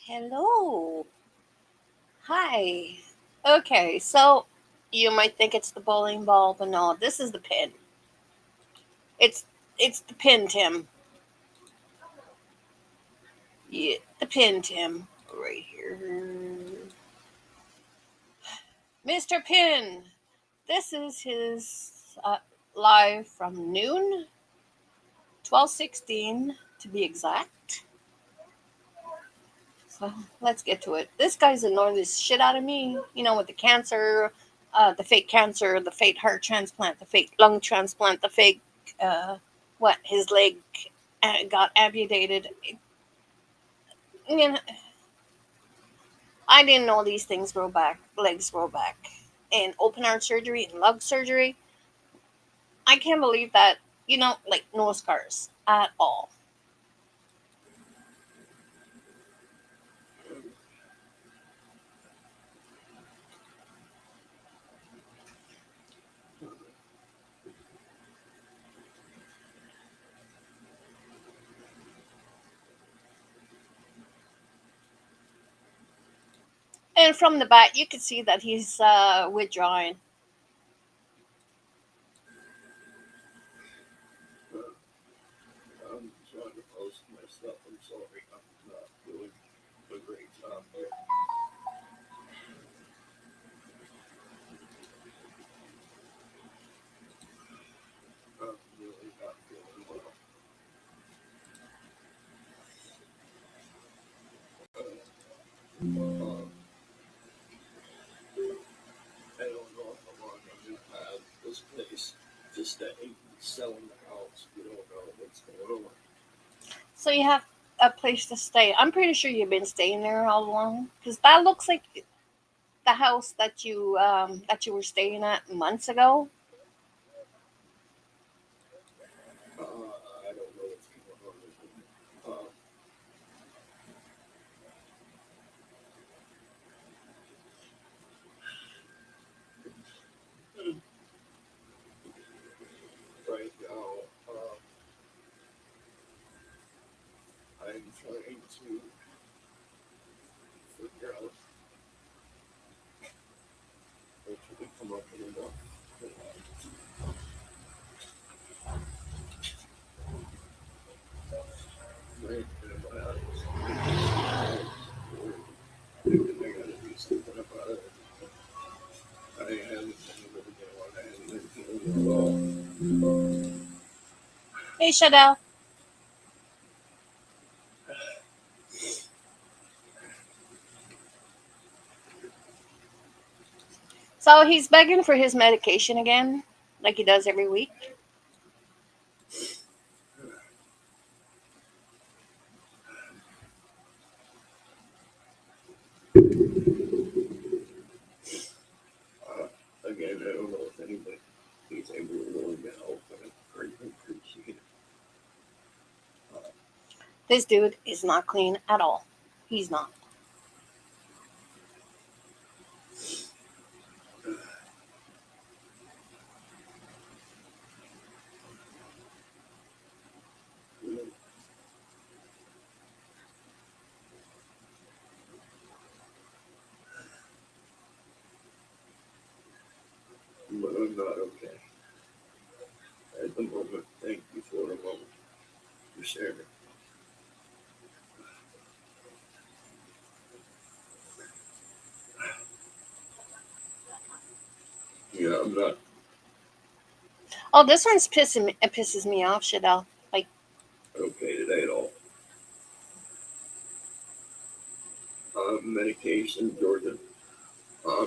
Hello. Hi. Okay, so you might think it's the bowling ball, but no, this is the pin. It's it's the pin, Tim. Yeah, the pin, Tim. Right here. Mr. Pin. This is his live from noon, 12:16 to be exact. So let's get to it. This guy's annoying the shit out of me. With the cancer, the fake cancer, the fake heart transplant, the fake lung transplant, the fake his leg got amputated. I mean, I didn't know these things grow back, legs grow back, and open heart surgery and lung surgery. I can't believe that. Like no scars at all. And from the back, you can see that he's withdrawing. I'm trying to post my stuff. I'm sorry, I'm not doing a great job here. I'm really not feeling well. I don't know how long I'm going to have this place to stay. Selling the house, we don't know what's going on. So you have a place to stay. I'm pretty sure you've been staying there all along, because that looks like the house that you were staying at months ago. I don't know what's going on with me. Right now, I'm trying to figure out what to come up with enough. Right, and I gotta do something about it. I haven't been able to get one. I haven't been feeling well. Hey, Shadell. So he's begging for his medication again, like he does every week. Again, I don't know if anybody is able to really get help, but I greatly appreciate it. This dude is not clean at all. He's not. But I'm not okay at the moment. Thank you for the moment for sharing. Yeah, I'm not Oh, this one's pissing me. It pisses me off, Shadell. Like, okay today at all. Medication, Georgia. Uh,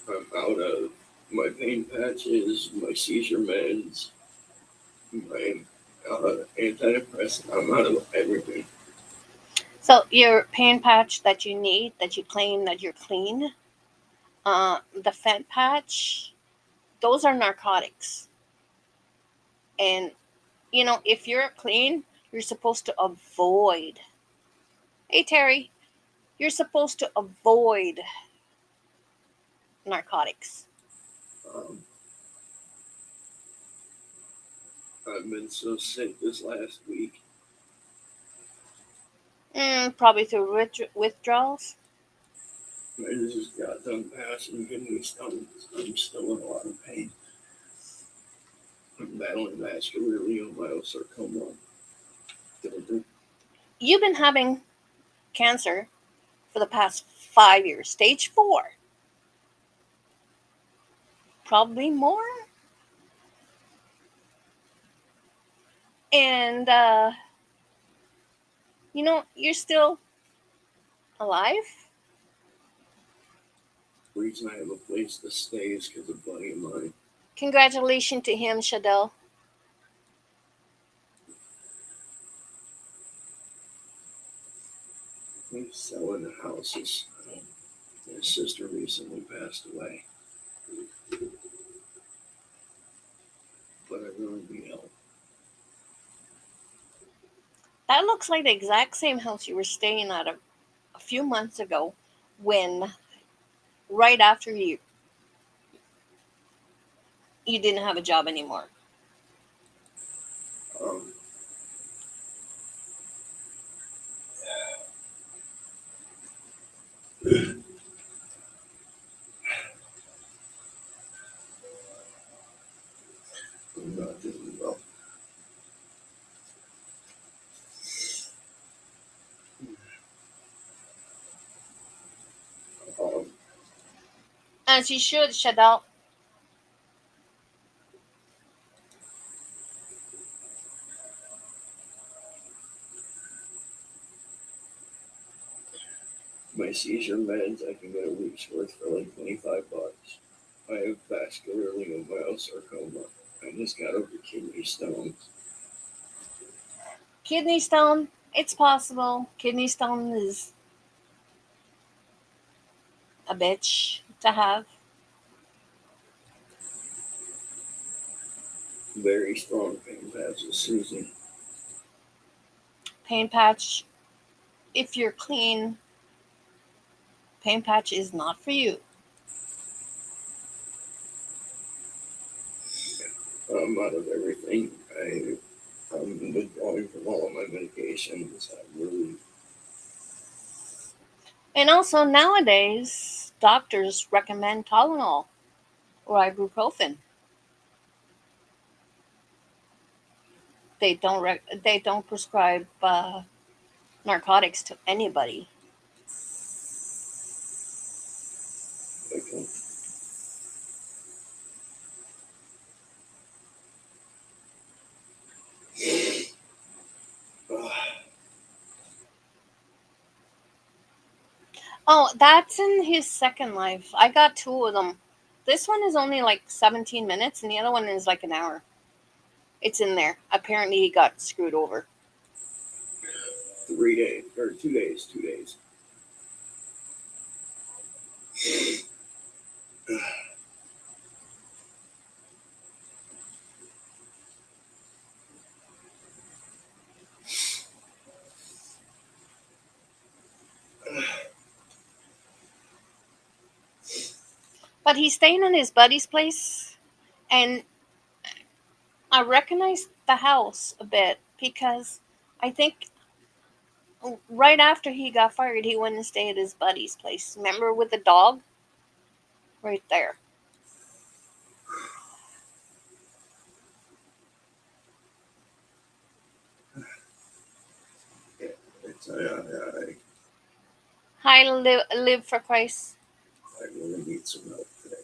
I'm out of my pain patches, my seizure meds, my antidepressant. I'm out of everything. so your pain patch that you need, that you claim that you're clean, the fent patch, those are narcotics. And if you're clean, you're supposed to avoid. Hey, Terry, you're supposed to avoid narcotics. Um, I've been so sick this last week. Probably through withdrawals. I just got done passing kidney stones. I'm still in a lot of pain. I'm battling vascular leiomyosarcoma. You've been having cancer for the past 5 years, stage 4, probably more. And you're still alive. The reason I have a place to stay is because a buddy of mine. Congratulations to him, Shadell. He's selling the houses. His sister recently passed away. But I really need help. That looks like the exact same house you were staying at a few months ago, when right after you didn't have a job anymore. Um, I'm not doing well. Um, As you should, Shadell. my seizure meds, I can get a week's worth for like $25. I have vascular leiomyosarcoma. I just got over kidney stones. Kidney stone, it's possible. Kidney stone is a bitch to have. Very strong pain patches, Susie. Pain patch, if you're clean, pain patch is not for you. I'm out of everything. I'm withdrawing from all of my medications. And also nowadays, doctors recommend Tylenol or ibuprofen. They don't prescribe narcotics to anybody. I don't. Oh, that's in his second life. I got 2 of them. This one is only like 17 minutes, and the other one is like an hour. It's in there. Apparently, he got screwed over. 3 days or 2 days. 2 days. But he's staying in his buddy's place, and I recognized the house a bit because I think right after he got fired, he went and stayed at his buddy's place. Remember, with the dog? Right there. Hi, live for Christ. I really need some help today.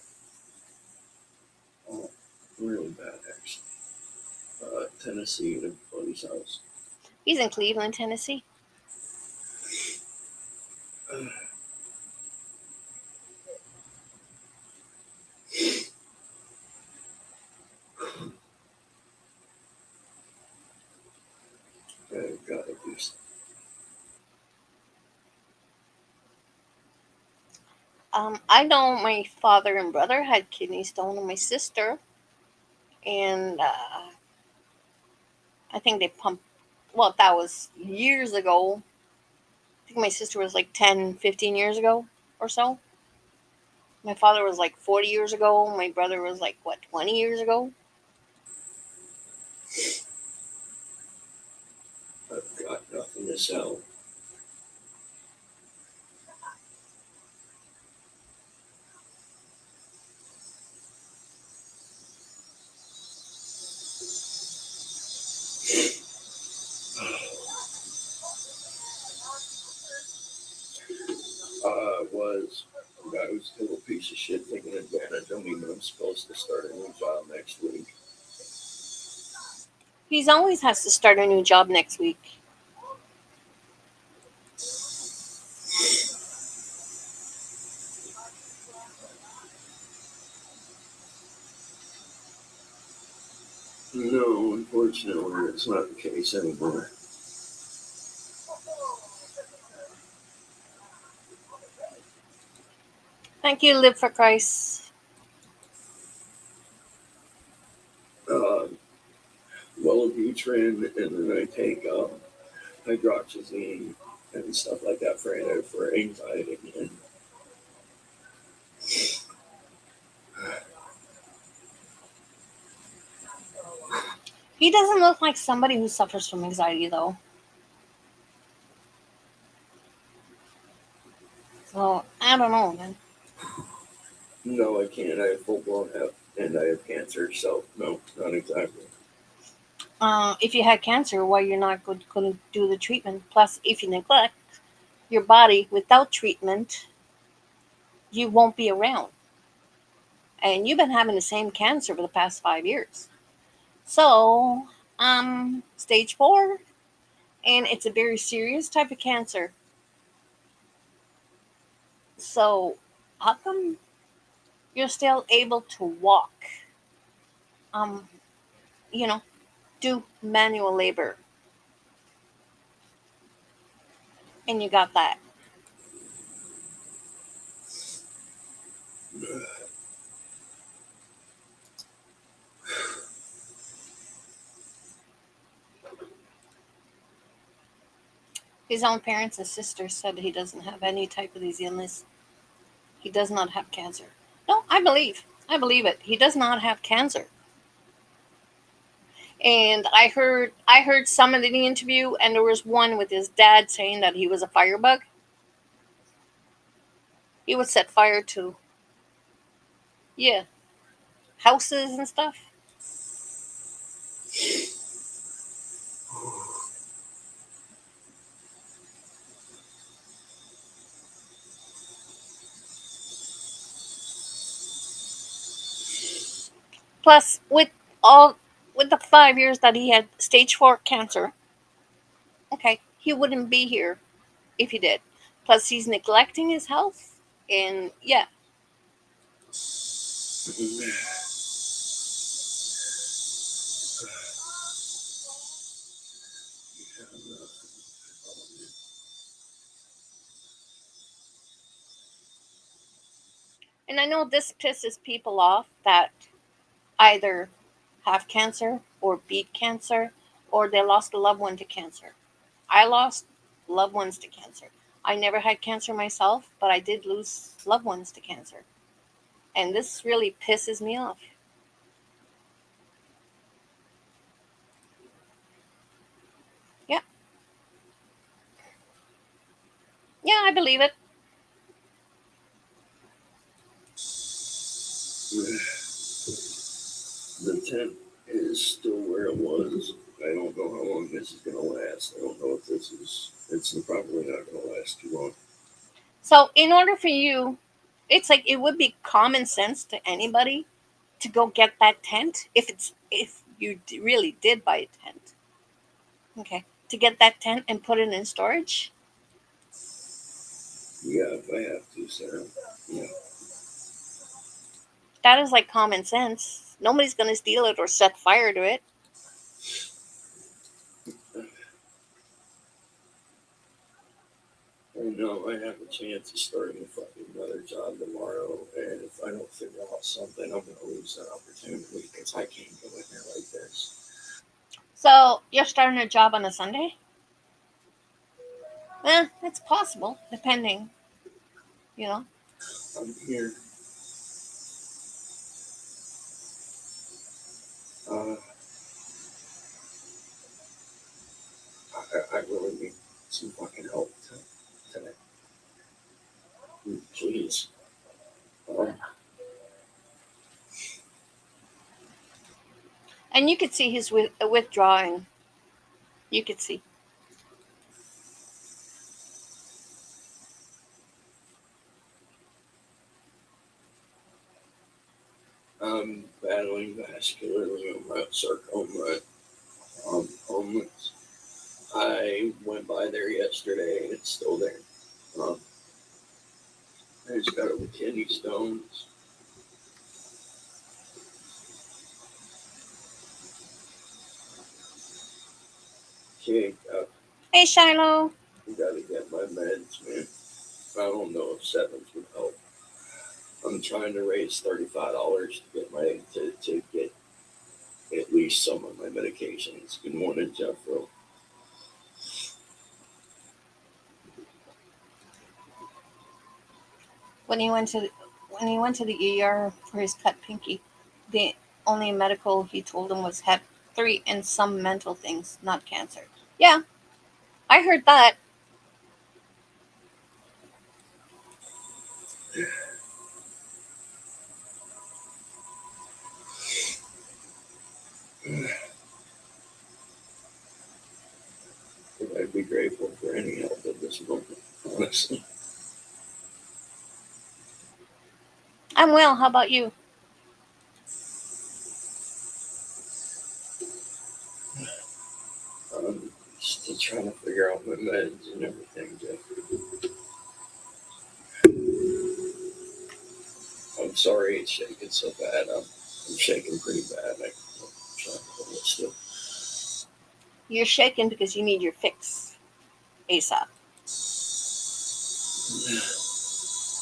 Oh, really bad, actually. Tennessee at a buddy's house. He's in Cleveland, Tennessee. I've got to do something. I know my father and brother had kidney stone, and my sister, and I think they pumped. Well, that was years ago. I think my sister was like 10, 15 years ago or so. My father was like 40 years ago. My brother was like, what, 20 years ago? I've got nothing to sell. was. The guy was a total piece of shit taking advantage of me, but I'm supposed to start a new job next week. He's always has to start a new job next week. No, unfortunately, that's not the case anymore. Thank you, Live for Christ. Wellbutrin, and then I take hydroxyzine and stuff like that for anxiety. And He doesn't look like somebody who suffers from anxiety, though. So, I don't know, man. no, I can't. I have full blown hep, and I have cancer, so no, not exactly. If you had cancer, why you're not going to do the treatment? Plus, if you neglect your body without treatment, you won't be around. And you've been having the same cancer for the past 5 years. So, stage 4, and it's a very serious type of cancer. So, how come you're still able to walk? Um, you know, do manual labor, and you got that. His own parents and sisters said he doesn't have any type of these illness. He does not have cancer. No, I believe. I believe it. He does not have cancer. And I heard some of the interview, and there was one with his dad saying that he was a firebug. He would set fire to, yeah, houses and stuff. Plus, all with the 5 years that he had stage 4 cancer, okay, he wouldn't be here if he did. Plus, he's neglecting his health, and yeah, and I know this pisses people off that either have cancer or beat cancer or they lost a loved one to cancer. I lost loved ones to cancer. I never had cancer myself, but I did lose loved ones to cancer. And this really pisses me off. Yeah. Yeah, I believe it. The tent is still where it was. I don't know how long this is gonna last. I don't know if it's probably not gonna last too long. So, in order for you, it's like it would be common sense to anybody to go get that tent if you really did buy a tent. Okay. To get that tent and put it in storage. Yeah, if I have to, Sarah. Yeah. That is like common sense. Nobody's going to steal it or set fire to it. I know I have a chance of starting a fucking another job tomorrow, and if I don't figure out something, I'm gonna lose that opportunity because I can't go in there like this. So you're starting a job on a Sunday? It's possible, depending, you know. I'm here. Uh, I really need some fucking help today. Please. Uh, And you could see his withdrawing. You could see. I'm battling vascular sarcoma. Homeless. I went by there yesterday and it's still there. Um, I just got it with kidney stones. Okay, Hey, Shiloh. gotta get my meds, man. I don't know if sevens would help. I'm trying to raise $35 to get to get at least some of my medications. Good morning, Jeffro. When he went to the ER for his cut pinky, the only medical he told him was Hep 3 and some mental things, not cancer. Yeah, I heard that. I'd be grateful for any help at this moment, honestly. I'm well. How about you? Still trying to figure out my meds and everything, Jeffrey. I'm sorry it's shaking so bad. I'm shaking pretty bad. I'm trying to hold it still. You're shaking because you need your fix ASAP.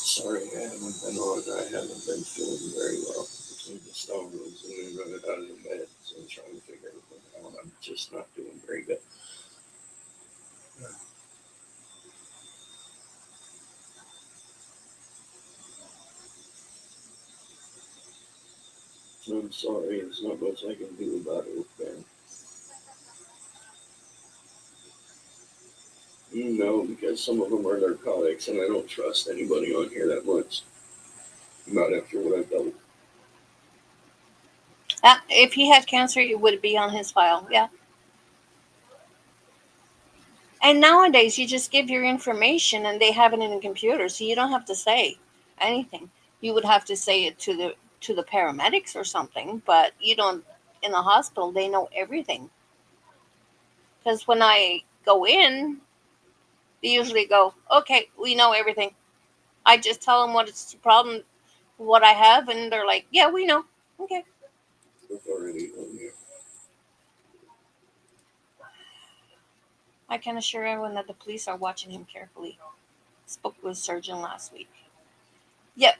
Sorry, I haven't been on. I haven't been feeling very well between the stones and then running out of the meds and trying to figure everything out. I'm just not doing very good. I'm sorry. There's not much I can do about it, Ben. No, because some of them are narcotics, and I don't trust anybody on here that much. Not after what I've done. If he had cancer, it would be on his file. Yeah. And nowadays, you just give your information and they have it in the computer, so you don't have to say anything. You would have to say it to the paramedics or something, but you don't. In the hospital, they know everything. Because when I go in, they usually go, "Okay, we know everything." I just tell them what it's the problem, what I have, and they're like, "Yeah, we know." Okay. It's already on here. I can assure everyone that the police are watching him carefully. Spoke with a surgeon last week. Yeah.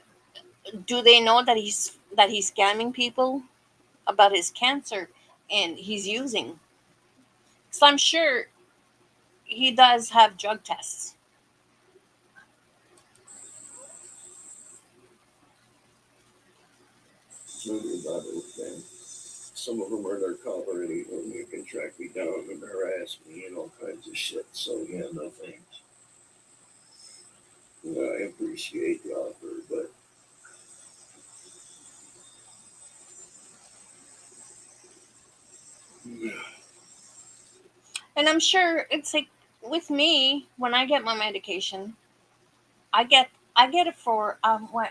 Do they know that he's scamming people about his cancer and he's using? So I'm sure he does have drug tests. Maybe about it, Ben. Some of them are undercover already, and you can track me down and harass me and all kinds of shit. So yeah, no thanks. I appreciate the offer, but And I'm sure it's like with me when I get my medication, I get it for what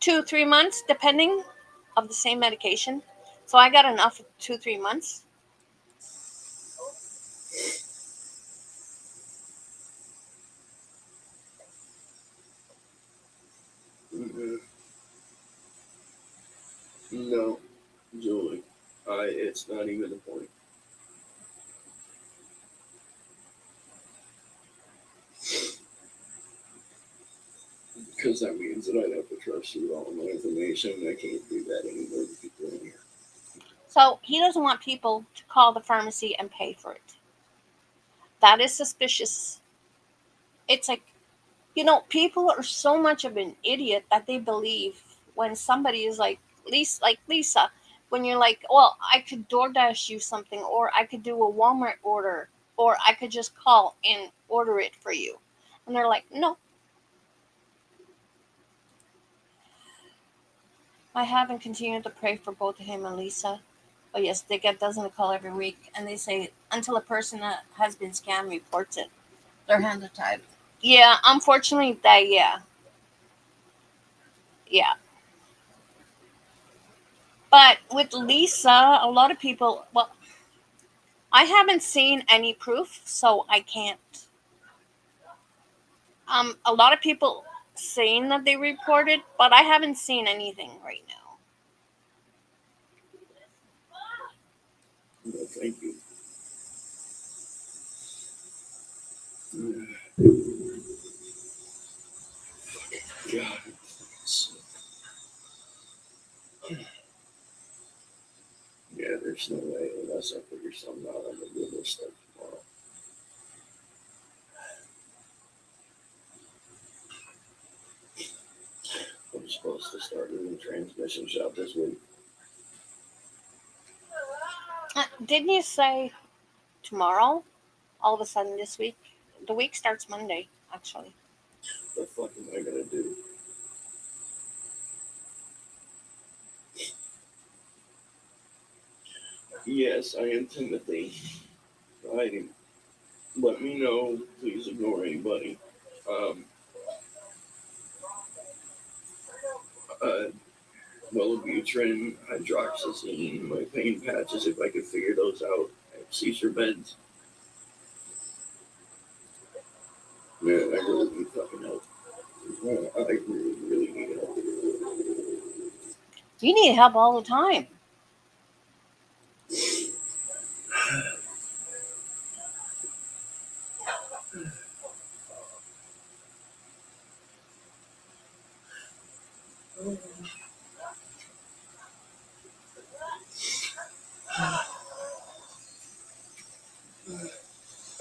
2 3 months depending of the same medication. So I got enough for 2 3 months. mm, no, Julie, it's not even the point. Because that means that I'd have to trust you with all my information, and I can't do that anymore with people in here. So he doesn't want people to call the pharmacy and pay for it. That is suspicious. It's like, people are so much of an idiot that they believe when somebody is like Lisa, when you're like, well, I could DoorDash you something, or I could do a Walmart order, or I could just call and order it for you. And they're like, no. I haven't continued to pray for both him and Lisa. But yes, they get dozens of calls every week, and they say until a person that has been scammed reports it, their hands are tied. Yeah, unfortunately, yeah. But with Lisa, a lot of people, well, I haven't seen any proof, so I can't. A lot of people saying that they reported, but I haven't seen anything right now. No, thank you. God. Yeah, there's no way unless I figure something out, I'm gonna do this stuff tomorrow. I'm supposed to start a new transmission shop this week. Didn't you say tomorrow? All of a sudden this week? The week starts Monday, actually. What the fuck am I gonna do? Yes, I am Timothy. Writing. Let me know. Please ignore anybody. Um, uh, Wellbutrin, hydroxyzine, my pain patches, if I could figure those out. I have seizure meds. Man, I really need fucking help. I really need help. You need help all the time.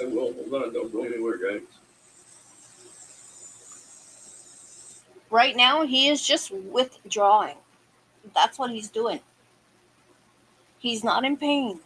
I will. Hold on. Don't go anywhere, guys. Right now, he is just withdrawing. That's what he's doing. He's not in pain.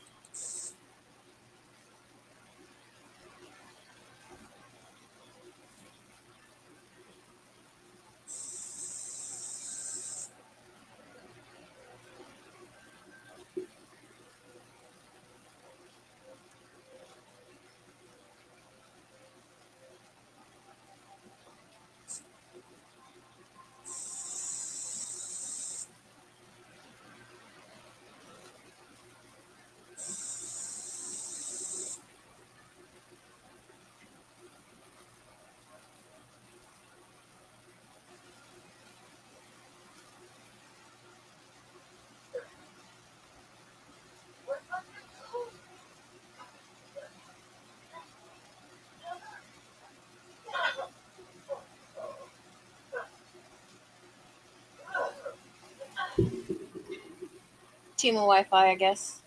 T-Mobile Wi-Fi, I guess.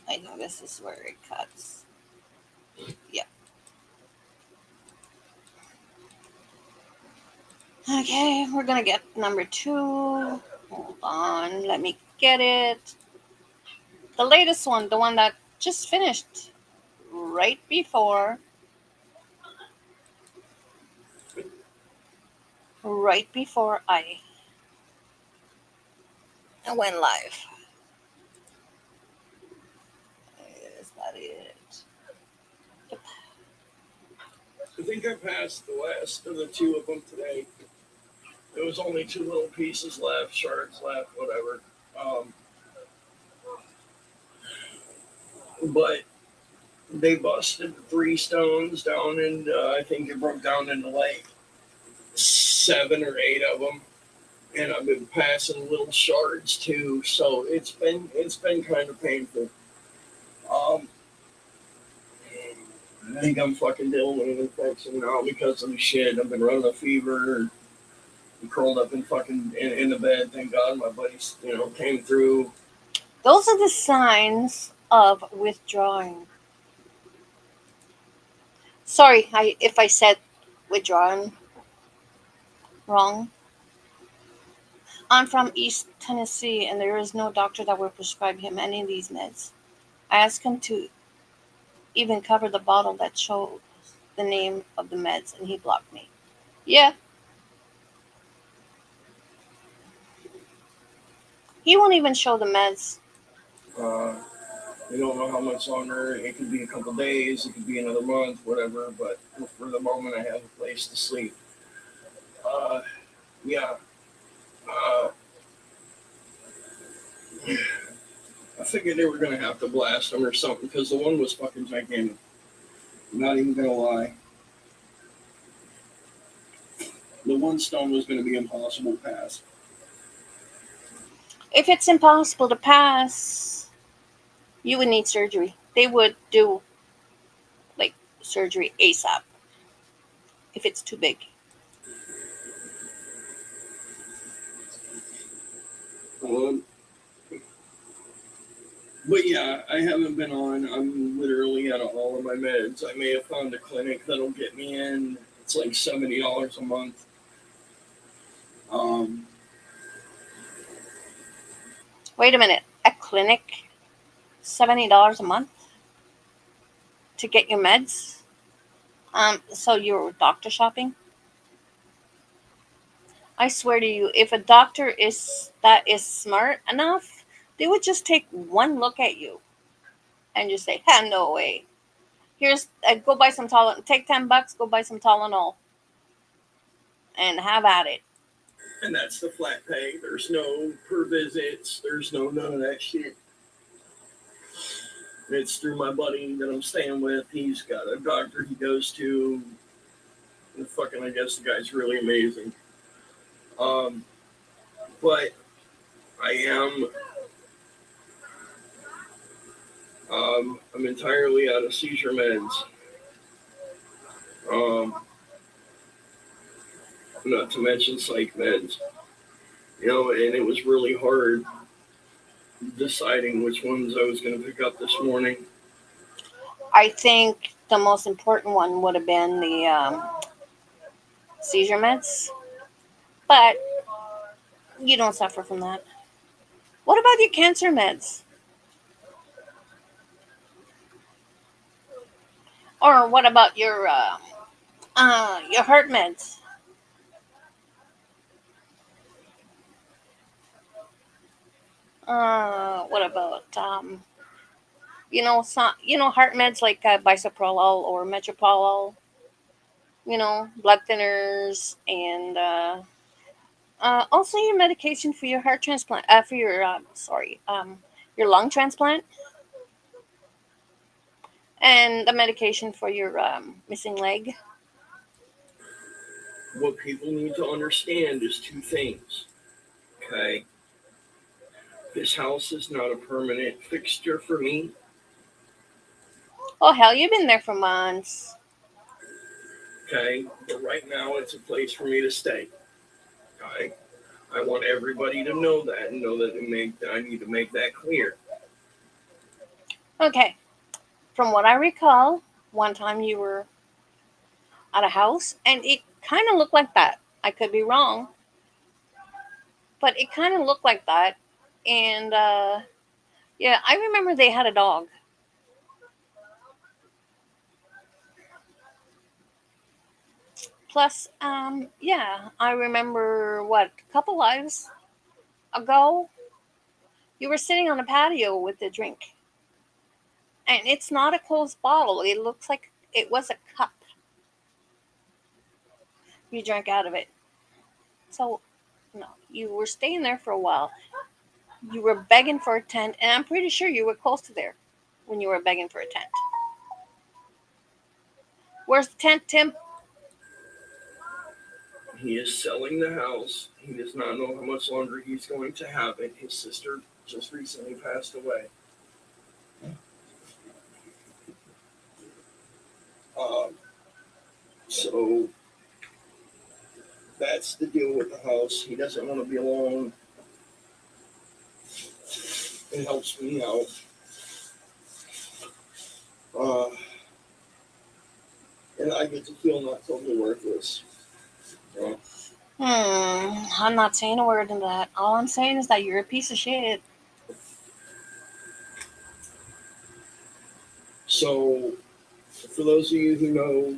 I think this is where it cuts. Yep. Okay, we're gonna get number 2. Hold on, let me get it. The latest one, the one that just finished right before I went live. Is that it? I think I passed the last of the 2 of them today. There was only 2 little pieces left, shards left, whatever. But they busted 3 stones down, and I think it broke down into like 7 or 8 of them. And I've been passing little shards too, so it's been kind of painful. I think I'm fucking dealing with an infection now because of the shit. I've been running a fever. I'm curled up in fucking in the bed. Thank God my buddies, came through. Those are the signs of withdrawing. Sorry, if I said withdrawing wrong. I'm from East Tennessee, and there is no doctor that will prescribe him any of these meds. I asked him to even cover the bottle that showed the name of the meds, and he blocked me. Yeah. He won't even show the meds. They don't know how much longer. It could be a couple days. It could be another month, whatever. But for the moment, I have a place to sleep. Yeah. I figured they were gonna have to blast them or something because the one was fucking gigantic. I'm not even gonna lie. The one stone was gonna be impossible to pass. If it's impossible to pass, you would need surgery. They would do like surgery ASAP if it's too big. But yeah, I haven't been on. I'm literally out of all of my meds. I may have found a clinic that'll get me in. It's like $70 a month. Wait a minute, a clinic, $70 a month to get your meds? So you're doctor shopping? I swear to you, if a doctor is smart enough, they would just take one look at you and just say, no way. Here's go buy some Tylenol. Take $10, go buy some Tylenol, and have at it. And that's the flat pay. There's no per visits. There's none of that shit. It's through my buddy that I'm staying with. He's got a doctor he goes to. And fucking, I guess the guy's really amazing. But I am. I'm entirely out of seizure meds. Not to mention psych meds. You know, and it was really hard deciding which ones I was going to pick up this morning. I think the most important one would have been the seizure meds, but you don't suffer from that. What about your cancer meds? Or what about your heart meds? What about heart meds like bisoprolol or metoprolol? Blood thinners, and also your medication for your heart transplant. For your lung transplant, and the medication for your missing leg. What people need to understand is two things. Okay. This house is not a permanent fixture for me. Oh, hell, you've been there for months. Okay. But right now, it's a place for me to stay. Okay. I want everybody to know that and know that I need to make that clear. Okay. From what I recall, one time you were at a house, and it kind of looked like that. I could be wrong, but it kind of looked like that. And yeah, I remember they had a dog. Plus, yeah, I remember a couple lives ago, you were sitting on a patio with a drink. And it's not a closed bottle. It looks like it was a cup. You drank out of it. So, no, you were staying there for a while. You were begging for a tent, and I'm pretty sure you were close to there when you were begging for a tent. Where's the tent, Tim? He is selling the house. He does not know how much longer he's going to have it. His sister just recently passed away. So that's the deal with the house. He doesn't want to be alone. It helps me out. And I get to feel not totally worthless. Yeah. I'm not saying a word in that. All I'm saying is that you're a piece of shit. So, for those of you who know,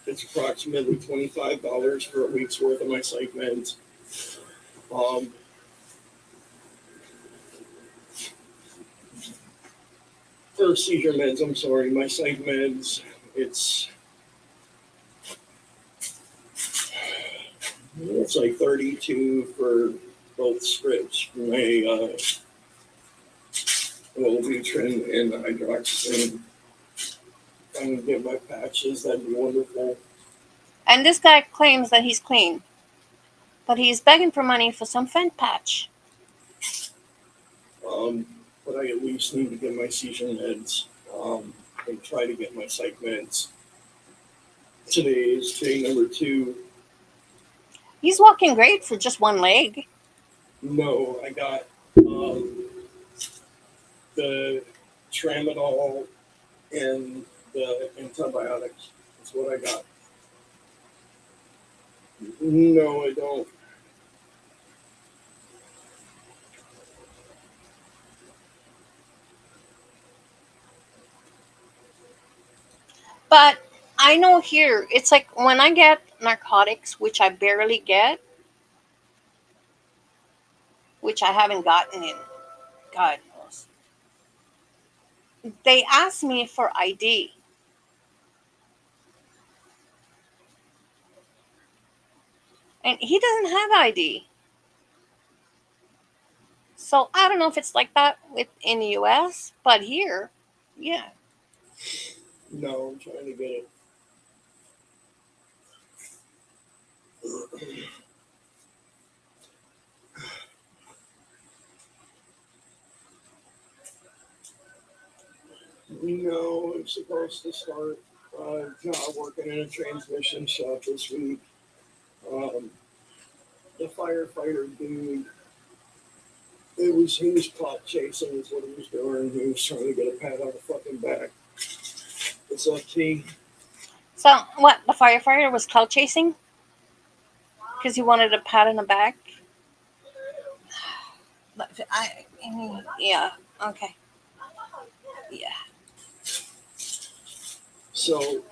it's approximately $25 for a week's worth of my psych meds. For seizure meds, I'm sorry, my psych meds, it's like $32 for both scripts for my Wellbutrin and hydroxyzine. If I can get my patches, that'd be wonderful. And this guy claims that he's clean, but he's begging for money for some fent patch. But I at least need to get my seizure meds and try to get my psych meds. Today is day number 2. He's walking great for just one leg. No, I got the tramadol and the antibiotics. That's what I got. No, I don't. But I know here, it's like when I get narcotics, which I barely get, which I haven't gotten in God knows, they ask me for ID. And he doesn't have ID. So I don't know if it's like that in the US, but here, yeah. No, I'm trying to get it. No, I'm supposed to start a job working in a transmission shop this week. The firefighter dude, he was caught chasing is what he was doing. He was trying to get a pat on the fucking back. It's up to So what? The firefighter was clout chasing because he wanted a pat on the back. Yeah. Okay. Yeah. So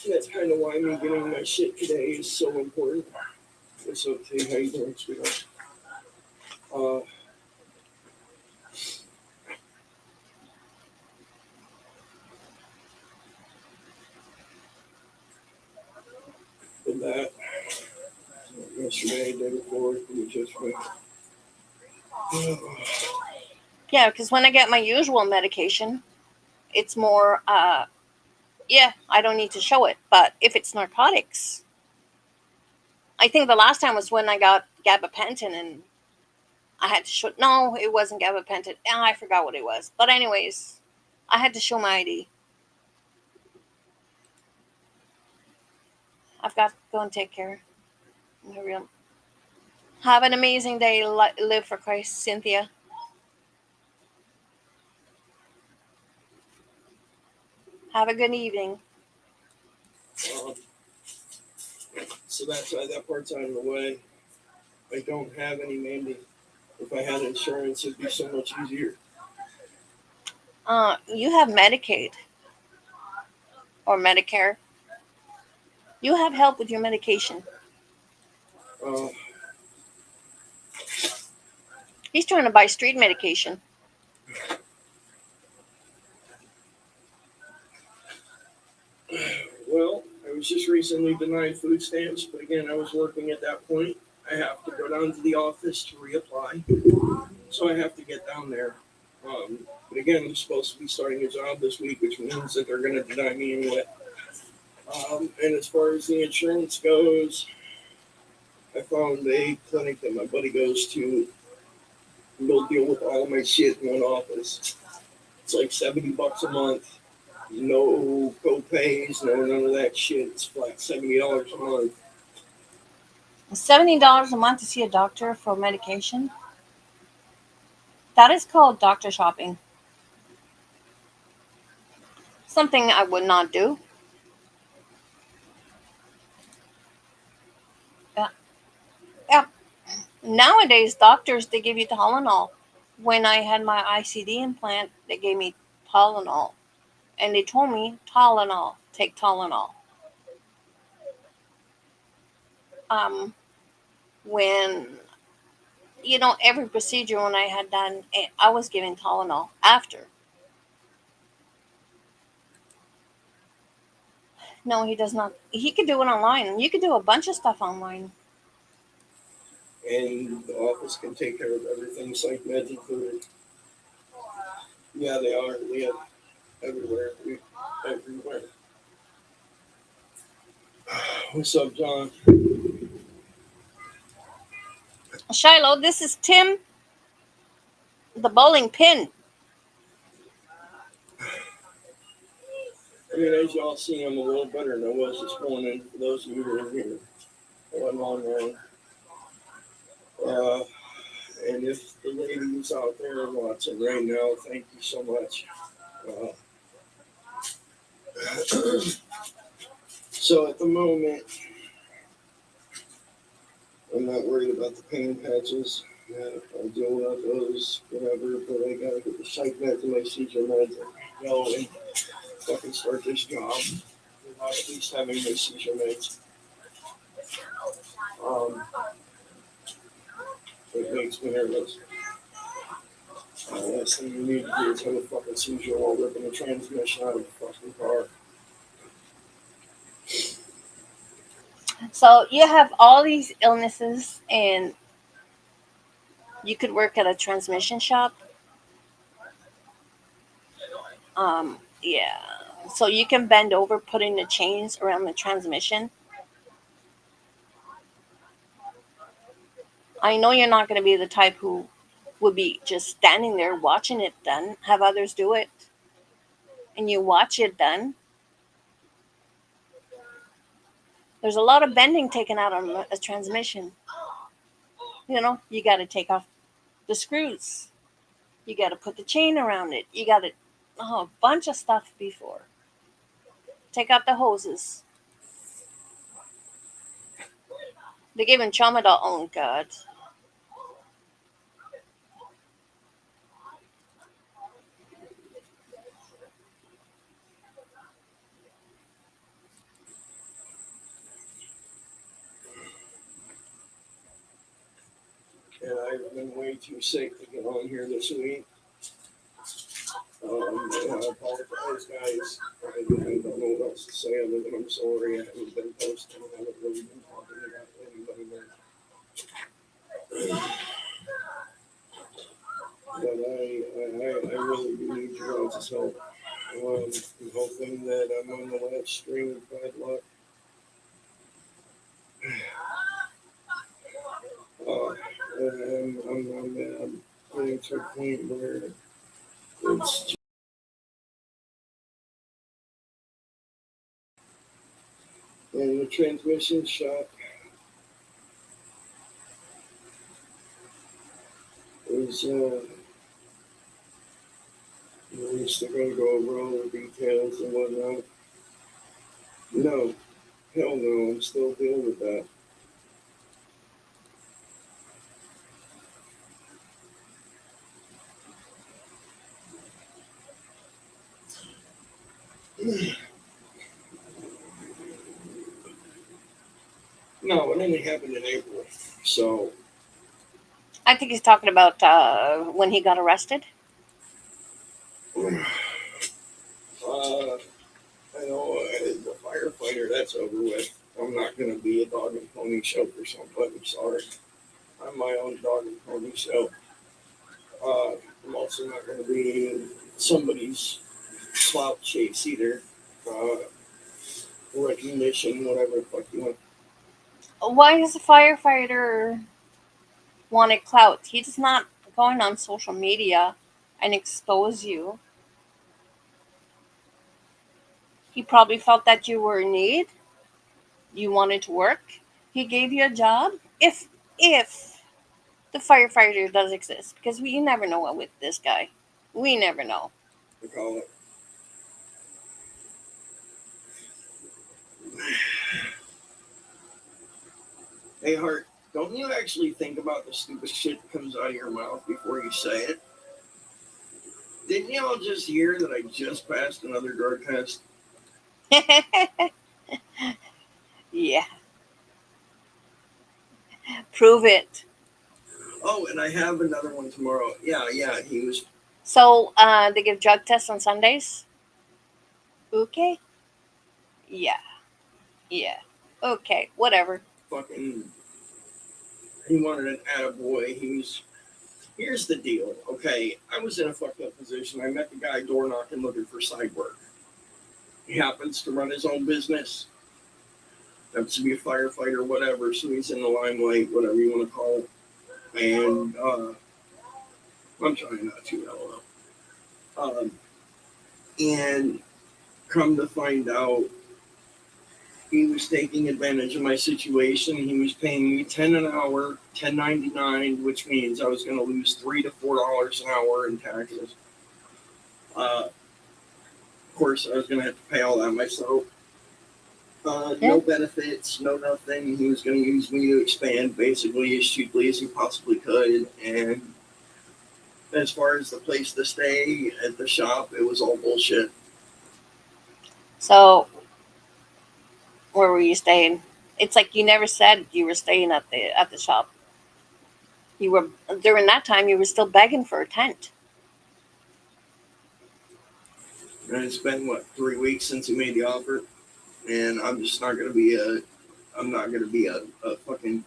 that's kind of why me getting my shit today is so important. It's okay. How you doing, sweetheart? With that, yesterday, day before, it was just like, Yeah, because when I get my usual medication, it's more, yeah, I don't need to show it. But if it's narcotics, I think the last time was when I got gabapentin and I had to show. No, it wasn't gabapentin. I forgot what it was. But anyways, I had to show my ID. I've got to go and take care of my real. Have an amazing day. Live for Christ, Cynthia. Have a good evening. So that's why that part's out of the way. I don't have any mandate. If I had insurance, it'd be so much easier. You have Medicaid or Medicare. You have help with your medication. He's trying to buy street medication. Well, I was just recently denied food stamps, but again, I was working at that point. I have to go down to the office to reapply, so I have to get down there. But again, I'm supposed to be starting a job this week, which means that they're going to deny me anyway. And as far as the insurance goes, I found a clinic that my buddy goes to. They'll deal with all my shit in one office. It's like $70 a month. No co-pays, no none of that shit. It's flat $70 a month. $70 a month to see a doctor for medication? That is called doctor shopping. Something I would not do. Yeah. Nowadays, doctors, they give you Tylenol. When I had my ICD implant, they gave me Tylenol. And they told me, Tylenol, take Tylenol. When, every procedure when I had done, I was given Tylenol after. No, he does not. He could do it online. You could do a bunch of stuff online. and the office can take care of everything, psych meds included. Yeah, they are. We have everywhere. Everywhere. What's up, John? Shiloh, this is Tim, the bowling pin. I mean, as y'all see, I'm a little better than I was this morning. For those of you who are here, I went on there. And if the ladies out there are watching right now, thank you so much. So at the moment, I'm not worried about the pain patches. I'll deal with those, whatever, but I gotta get the psych meds and my seizure meds and go and fucking start this job without at least having my seizure meds. It makes me nervous. Last thing you need to do is have a fucking seizure while ripping a transmission out of a fucking car. So you have all these illnesses, and you could work at a transmission shop. Yeah. So you can bend over putting the chains around the transmission. I know you're not going to be the type who would be just standing there watching it done. Have others do it, and you watch it done. There's a lot of bending taken out on a transmission. You got to take off the screws. You got to put the chain around it. You got to a bunch of stuff before. Take out the hoses. They gave him tramadol. Oh God. And I've been way too sick to get on here this week. And I apologize, guys. I don't know what else to say other than I'm sorry. I haven't been posting. I haven't really been talking about anybody there. But I really do need your guys' help. I'm hoping that I'm on the last string of bad luck. I'm getting to a point where it's in the transmission shop is at least they're gonna go over all the details and whatnot. No, hell no, I'm still dealing with that. No, it only happened in April. So I think he's talking about when he got arrested. I know as a firefighter, that's over with. I'm not going to be a dog and pony show for somebody. Sorry. I'm my own dog and pony show. I'm also not going to be somebody's clout chase either. Recognition, whatever the fuck you want. Why does a firefighter wanted clout? He does not going on social media and expose you. He probably felt that you were in need. You wanted to work. He gave you a job. If the firefighter does exist, because you never know what with this guy. We never know. We call it. Hey, Hart, don't you actually think about the stupid shit that comes out of your mouth before you say it? Didn't y'all just hear that I just passed another drug test? Yeah. Prove it. Oh, and I have another one tomorrow. Yeah, he was So they give drug tests on Sundays? Okay. Yeah. Okay. Whatever. fucking He wanted an attaboy. Here's the deal, okay? I was in a fucked up position. I met the guy door knocking looking for side work. He happens to run his own business. Happens to be a firefighter, whatever. So he's in the limelight, whatever you want to call it. And I'm trying not to yell out. And come to find out, he was taking advantage of my situation. He was paying me $10 an hour, $10.99, which means I was going to lose $3 to $4 an hour in taxes. Of course, I was going to have to pay all that myself. No benefits, no nothing. He was going to use me to expand basically as cheaply as he possibly could. And as far as the place to stay at the shop, it was all bullshit. So, where were you staying? It's like you never said you were staying at the shop. You were during that time. You were still begging for a tent. And it's been 3 weeks since he made the offer, and I'm just not gonna be a fucking.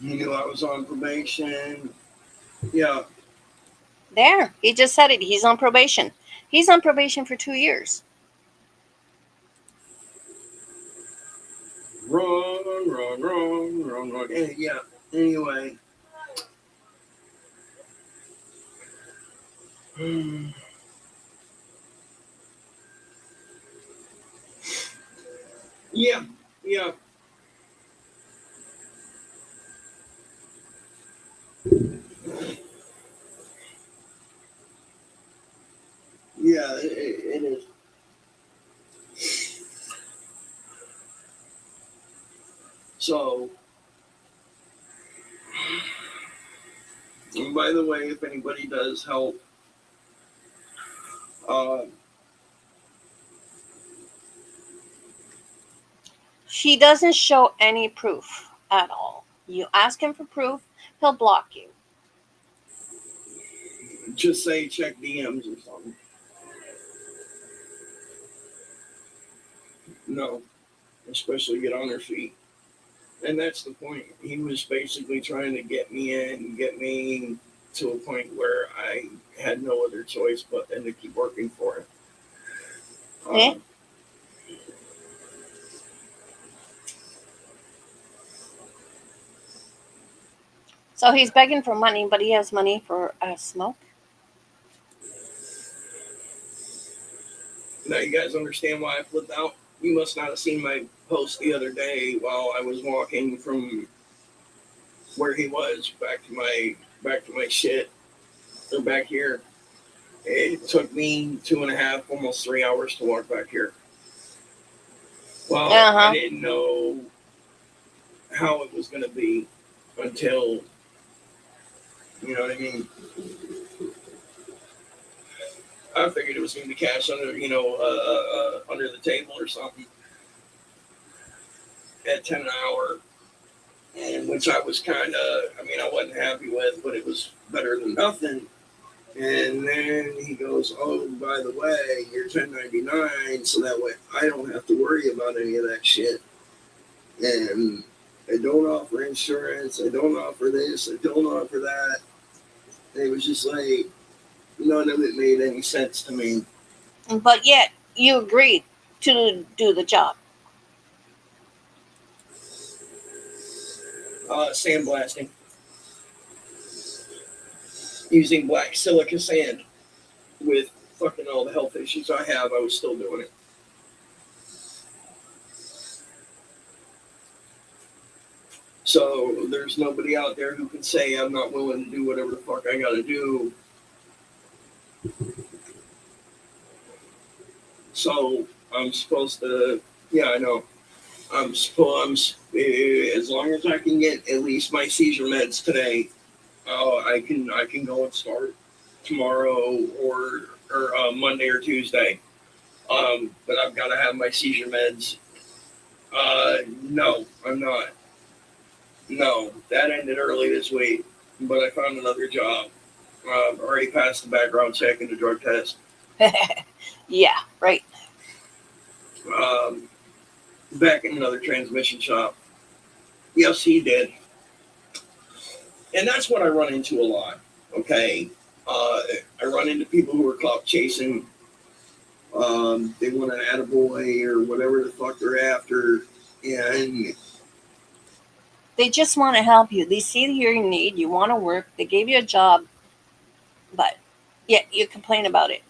He knew I was on probation. Yeah. There, he just said it. He's on probation. He's on probation for 2 years. Wrong. Yeah. Anyway. Yeah. Yeah, it is. So, and by the way, if anybody does help, He doesn't show any proof at all. You ask him for proof, he'll block you. just say check DMs or something. No, especially get on their feet. And that's the point. He was basically trying to get me to a point where I had no other choice but then to keep working for him. Yeah. So he's begging for money, but he has money for a smoke. Now you guys understand why I flipped out? You must not have seen my post the other day while I was walking from where he was back to my shit, or back here. It took me 2.5, almost 3 hours to walk back here. Well, I didn't know how it was going to be until, you know what I mean? I figured it was going to be cash under, under the table or something at 10 an hour, and which I was I wasn't happy with, but it was better than nothing. And then he goes, oh, by the way, you're 1099, so that way I don't have to worry about any of that shit. And I don't offer insurance, I don't offer this, I don't offer that. And it was just like, none of it made any sense to me. But yet, you agreed to do the job. Sandblasting. Using black silica sand. With fucking all the health issues I have, I was still doing it. So there's nobody out there who can say I'm not willing to do whatever the fuck I gotta do. So I'm supposed to, yeah, I know. As long as I can get at least my seizure meds today, I can go and start tomorrow or Monday or Tuesday. But I've got to have my seizure meds. No, I'm not. No, that ended early this week, but I found another job. Already passed the background check and the drug test. Yeah, right. Back in another transmission shop. Yes, he did. And that's what I run into a lot. Okay. I run into people who are clout chasing. They want an attaboy or whatever the fuck they're after. And They just want to help you. They see your need. You want to work. They gave you a job, but yet you complain about it.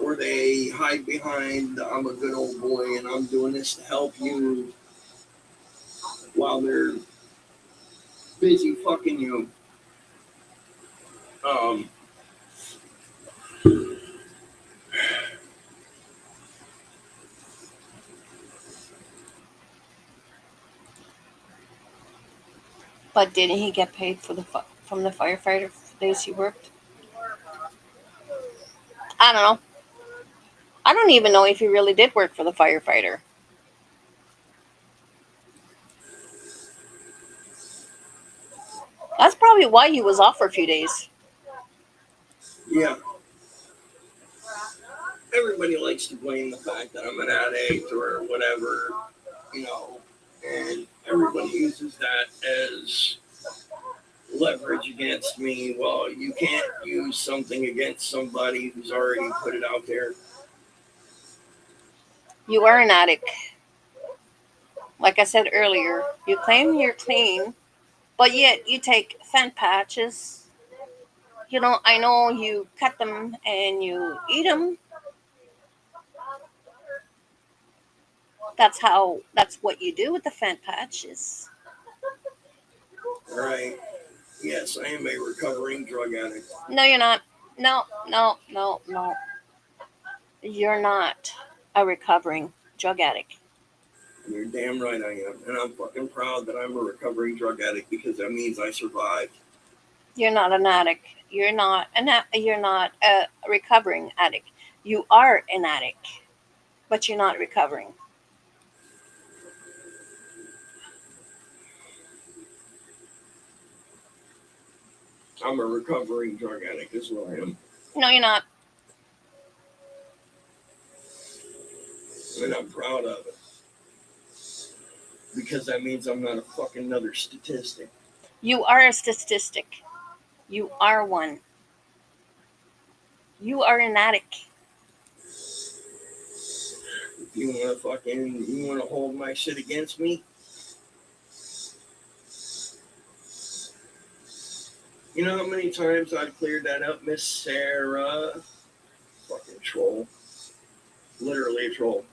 or they hide behind, I'm a good old boy and I'm doing this to help you while they're busy fucking you. But didn't he get paid for from the firefighter for the days he worked? I don't know. I don't even know if he really did work for the firefighter. That's probably why he was off for a few days. Yeah. Everybody likes to blame the fact that I'm an addict or whatever, and everybody uses that as leverage against me. Well, you can't use something against somebody who's already put it out there. You are an addict. Like I said earlier, you claim you're clean, but yet you take fent patches. I know you cut them and you eat them. That's what you do with the fent patches. Right. Yes, I am a recovering drug addict. No, you're not. No, no, no, no. You're not a recovering drug addict. You're damn right I am. And I'm fucking proud that I'm a recovering drug addict because that means I survived. You're not an addict. You're not a recovering addict. You are an addict, but you're not recovering. I'm a recovering drug addict is what I am. No, you're not. And I'm proud of it. Because that means I'm not a fucking another statistic. You are a statistic. You are one. You are an addict. If you want to hold my shit against me? You know how many times I've cleared that up, Miss Sarah? Fucking troll. Literally a troll.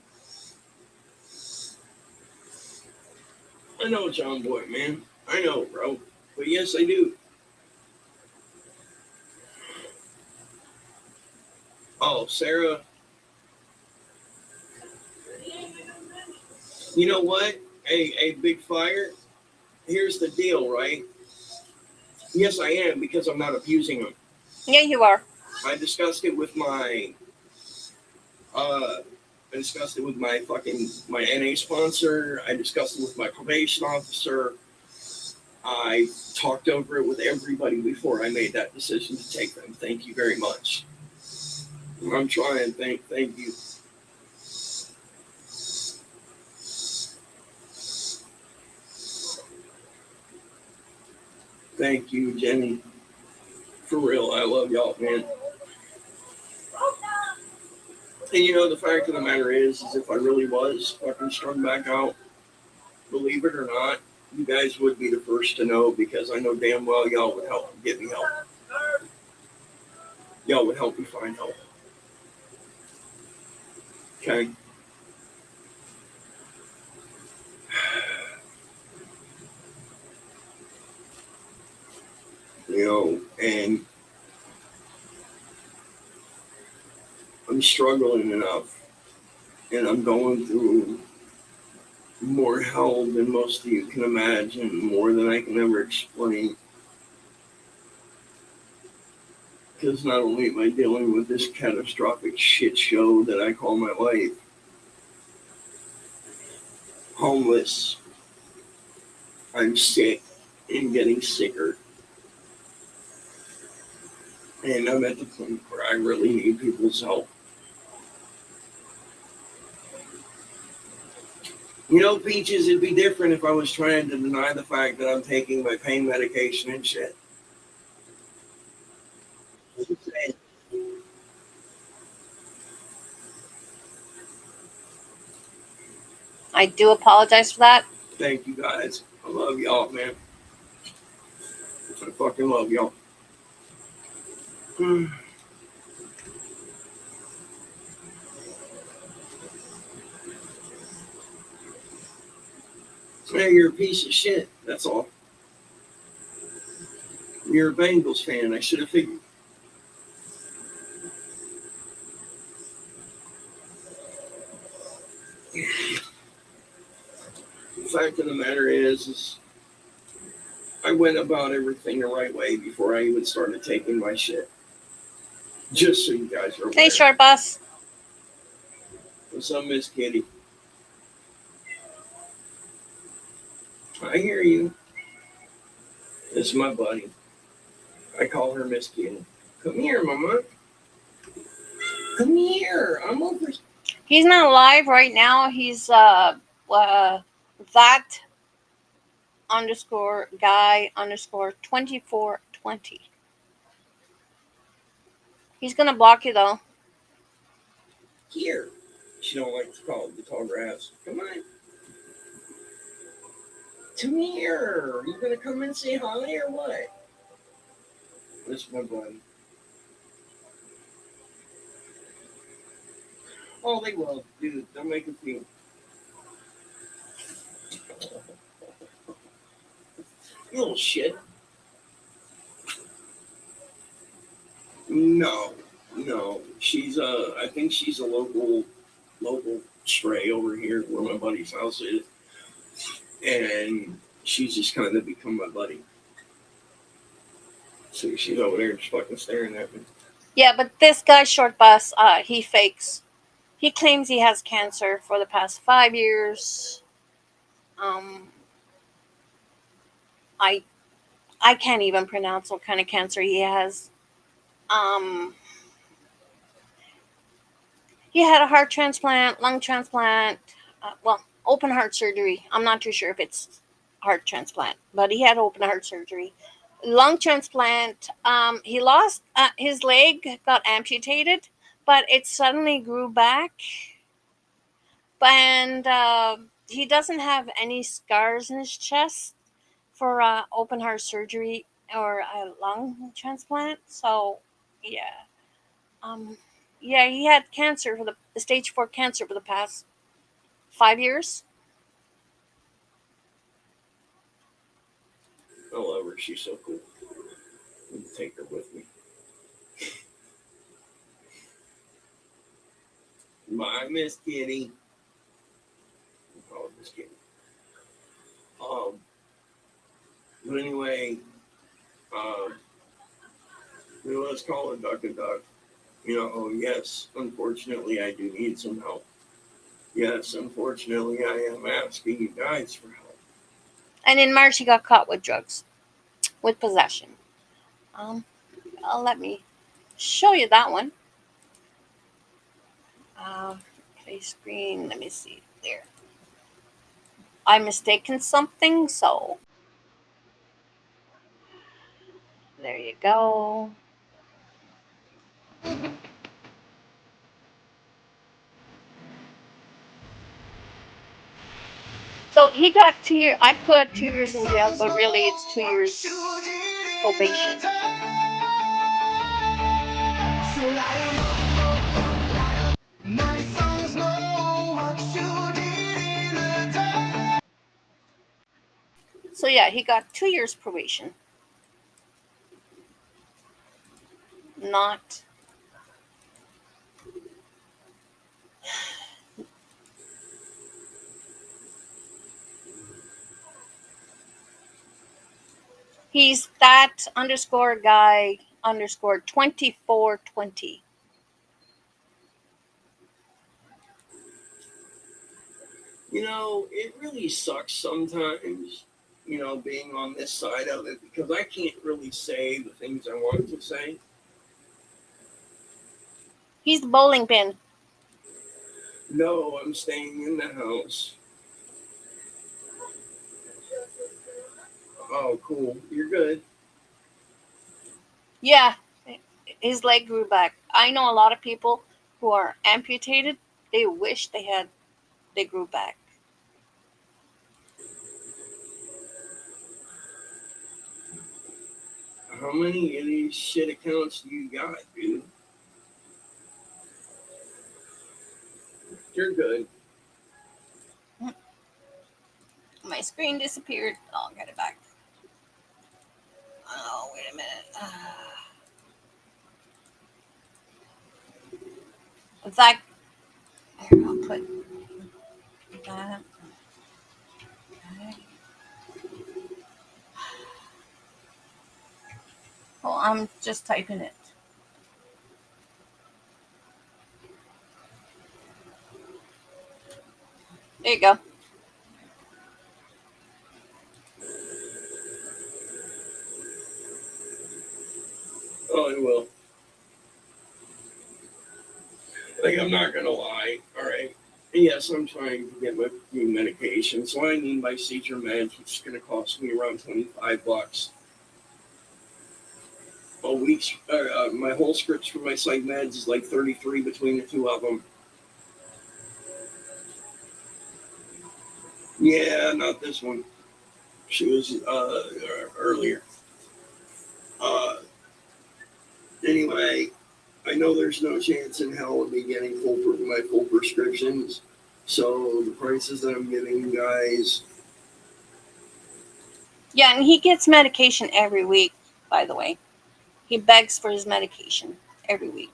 I know, John Boy, man. I know, bro. But yes, I do. Oh, Sarah. You know what? A big fire. Here's the deal, right? Yes, I am because I'm not abusing them. Yeah, you are. I discussed it with my my NA sponsor. I discussed it with my probation officer. I talked over it with everybody before I made that decision to take them. Thank you very much. I'm trying. Thank you. Thank you, Jenny. For real, I love y'all, man. And the fact of the matter is if I really was fucking strung back out, believe it or not, you guys would be the first to know because I know damn well y'all would help get me help. Y'all would help me find help. Okay? And I'm struggling enough, and I'm going through more hell than most of you can imagine, more than I can ever explain. Because not only am I dealing with this catastrophic shit show that I call my life, homeless, I'm sick, and getting sicker. And I'm at the point where I really need people's help. You know, Peaches, it'd be different if I was trying to deny the fact that I'm taking my pain medication and shit. I do apologize for that. Thank you guys. I love y'all, man. I fucking love y'all. Yeah, you're a piece of shit. That's all. You're a Bengals fan. I should have figured. The fact of the matter is I went about everything the right way before I even started taking my shit. Just so you guys are aware. Hey, short bus. What's up, Miss Kitty? I hear you. This is my buddy. I call her Miss Kitty. Come here, Mama. Come here. I'm over. He's not live right now. He's that underscore guy underscore 2420. He's gonna block you though. Here. She don't like to call it the tall grass. Come on. Come here. You gonna come and say hi or what? This is my buddy. Oh, they will, dude. They'll make it feel. You little shit. No. She's I think she's a local stray over here where my buddy's house is. And she's just kind of become my buddy. So she's over there just fucking staring at me. Yeah, but this guy short bus, he fakes. He claims he has cancer for the past 5 years. I can't even pronounce what kind of cancer he has. He had a heart transplant, lung transplant, open heart surgery. I'm not too sure if it's heart transplant, but he had open heart surgery. Lung transplant, he lost his leg, got amputated, but it suddenly grew back. And he doesn't have any scars in his chest for open heart surgery or a lung transplant. So, yeah. Yeah, he had cancer for the stage 4 cancer for the past 5 years. I love her. She's so cool. I'm gonna take her with me. My Miss Kitty. Oh, Miss Kitty. But anyway, let's call it duck and duck. Yes, unfortunately, I do need some help. Yes, unfortunately, I am asking you guys for help. And in March, he got caught with drugs, with possession. Let me show you that one. Play screen. Let me see there. I mistaken something, so there you go. So he got 2 years. I put 2 years in jail, but really it's 2 years probation. So yeah, he got 2 years probation. Not. He's that underscore guy underscore 2420. It really sucks sometimes being on this side of it because I can't really say the things I want to say. He's the bowling pin. No, I'm staying in the house. Oh, cool. You're good. Yeah, his leg grew back. I know a lot of people who are amputated. They wish they grew back. How many of these shit accounts do you got, dude? You're good. My screen disappeared. Oh, I'll get it back. Oh, wait a minute. In fact, here, I'll put that. Okay. Well, I'm just typing it. There you go. Oh, I will. Like, I'm not gonna lie. All right. Yes, I'm trying to get my new medication, so I need my seizure meds, which is gonna cost me around $25 a week. My whole scripts for my psych meds is like 33 between the two of them. Yeah, not this one. She was earlier. Uh, anyway, I know there's no chance in hell of me getting my full prescriptions. So the prices that I'm giving you guys, Yeah, and he gets medication every week, by the way. He begs for his medication every week.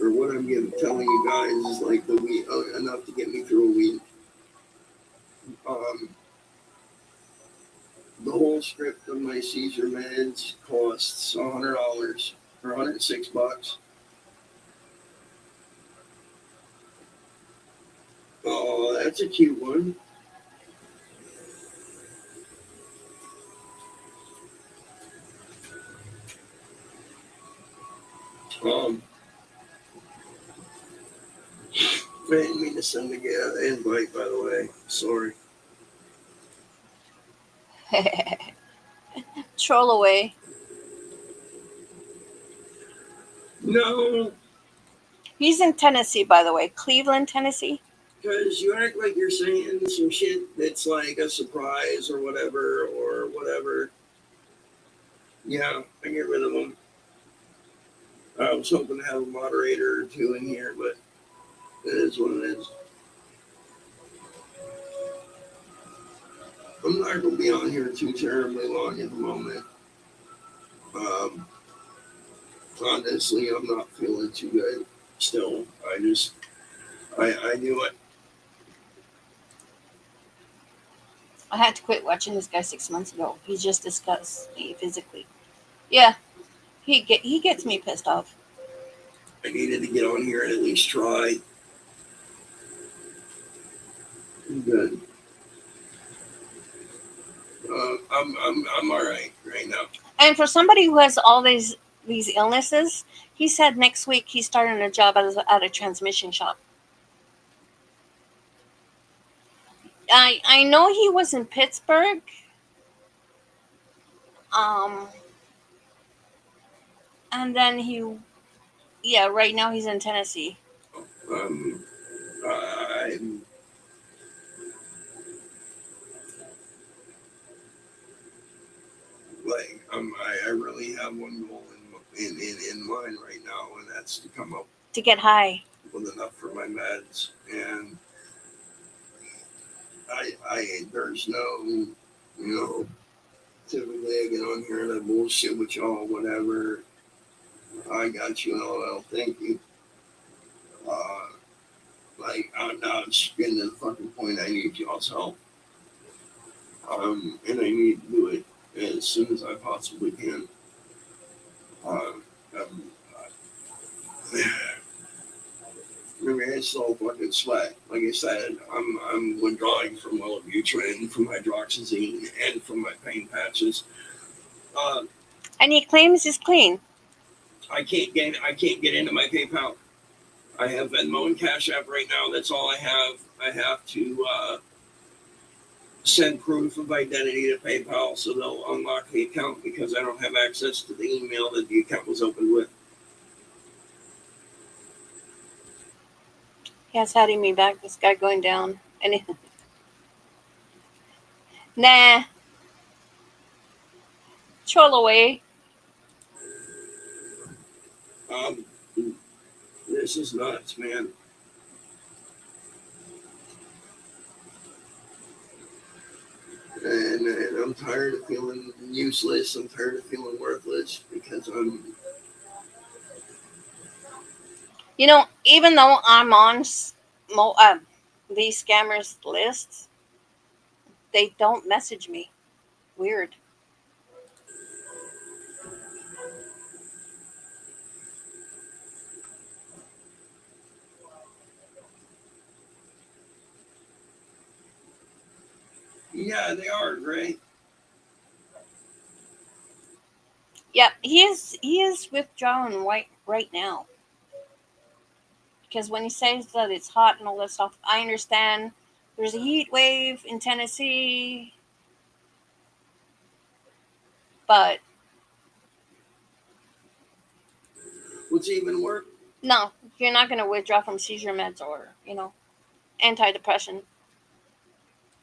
or what telling you guys, is like the week enough to get me through a week. Um, the whole script of my seizure meds costs $100 or $106. Oh, that's a cute one. I didn't mean to send the invite, by the way. Sorry. Troll away. No, He's in Tennessee, by the way. Cleveland, Tennessee. because you act like you're saying some shit that's like a surprise or whatever. Yeah, I get rid of them. I was hoping to have a moderator or two in here, but it is what it is. I'm not going to be on here too terribly long at the moment. Um, Honestly, I'm not feeling too good still. I knew it. I had to quit watching this guy 6 months ago. He just disgusts me physically. Yeah, he gets me pissed off. I needed to get on here and at least try. I'm good. I'm all right now. And for somebody who has all these illnesses, he said next week he's starting a job at a transmission shop. I know he was in Pittsburgh. And then right now he's in Tennessee. I'm like I really have one goal in mind right now, and that's to come up To get high. with enough for my meds. And I there's no, typically I get on here and I bullshit with y'all, whatever. I got you and all that. Thank you. I'm now just getting to the fucking point. I need y'all's help. And I need to do it as soon as I possibly can. Um, mean, it's all fucking sweat. Like I said, I'm withdrawing from Wellbutrin, from hydroxyzine, and from my pain patches. And he claims he's clean. I can't get into my PayPal. I have Venmo and Cash App right now. That's all I have. I have to send proof of identity to PayPal so they'll unlock the account because I don't have access to the email that the account was opened with. Yes, adding me back. This guy going down. And nah. Troll away. This is nuts, man. And I'm tired of feeling useless. I'm tired of feeling worthless because I'm. You know, even though I'm on these scammers lists, they don't message me. Weird. Yeah, they are, Gray. Yep, he is withdrawing right now. Because when he says that it's hot and all that stuff, I understand there's a heat wave in Tennessee, but What's even worse? no, you're not going to withdraw from seizure meds or, antidepressant.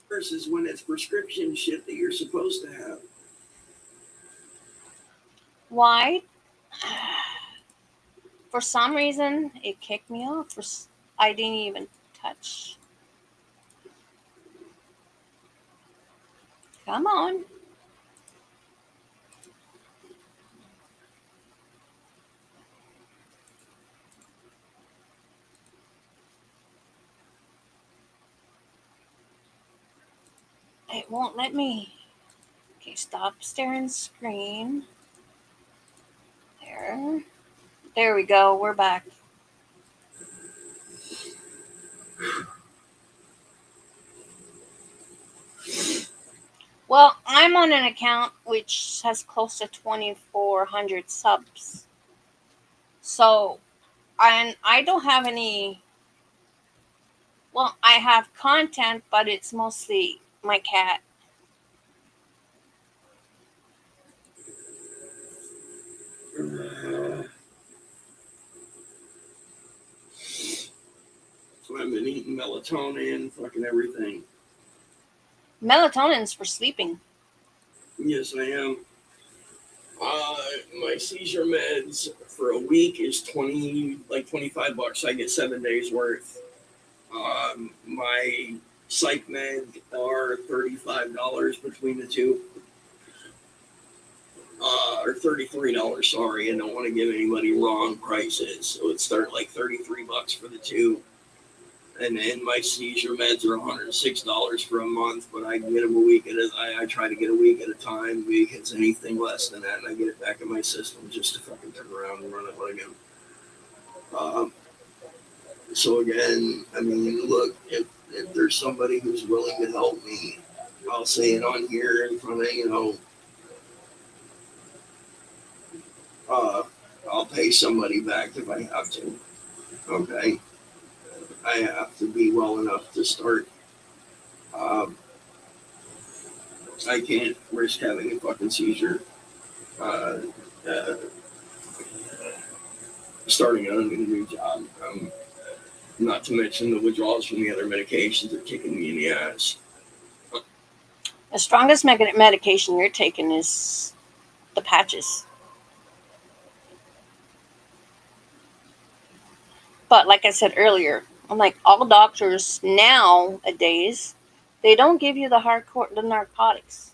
Versus when it's prescription shit that you're supposed to have. Why? For some reason, it kicked me off. I didn't even touch. Come on. It won't let me. Okay, stop staring screen. There we go. We're back. Well, I'm on an account which has close to 2,400 subs. So, I don't have any. Well, I have content, but it's mostly my cat. So I've been eating melatonin, fucking everything. Melatonin's for sleeping. Yes, I am. My seizure meds for a week is $25. I get 7 days worth. My psych med are $35 between the two. Or $33, sorry. I don't want to give anybody wrong prices. So it started like $33 for the two. And then my seizure meds are $106 for a month, but I get them a week I try to get a week at a time because anything less than that, and I get it back in my system just to fucking turn around and run it again. So again, I mean, look, if there's somebody who's willing to help me, I'll say it on here in front of, I'll pay somebody back if I have to. Okay. I have to be well enough to start. I can't risk having a fucking seizure. Starting on a new job. Not to mention the withdrawals from the other medications are kicking me in the ass. The strongest medication you're taking is the patches. But like I said earlier, I'm like all doctors nowadays, they don't give you the narcotics.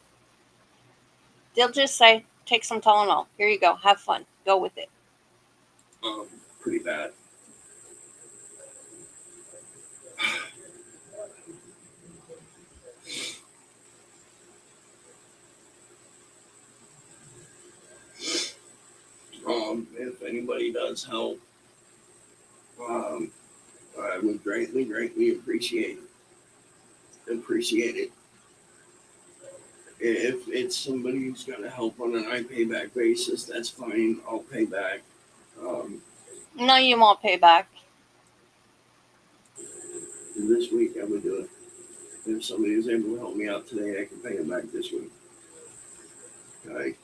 They'll just say, take some Tylenol. Here you go. Have fun. Go with it. Pretty bad. If anybody does help, greatly, greatly appreciate it. If it's somebody who's going to help on an I pay back basis, that's fine. I'll pay back. No, you won't pay back. This week I would do it. If somebody is able to help me out today, I can pay them back this week. Okay.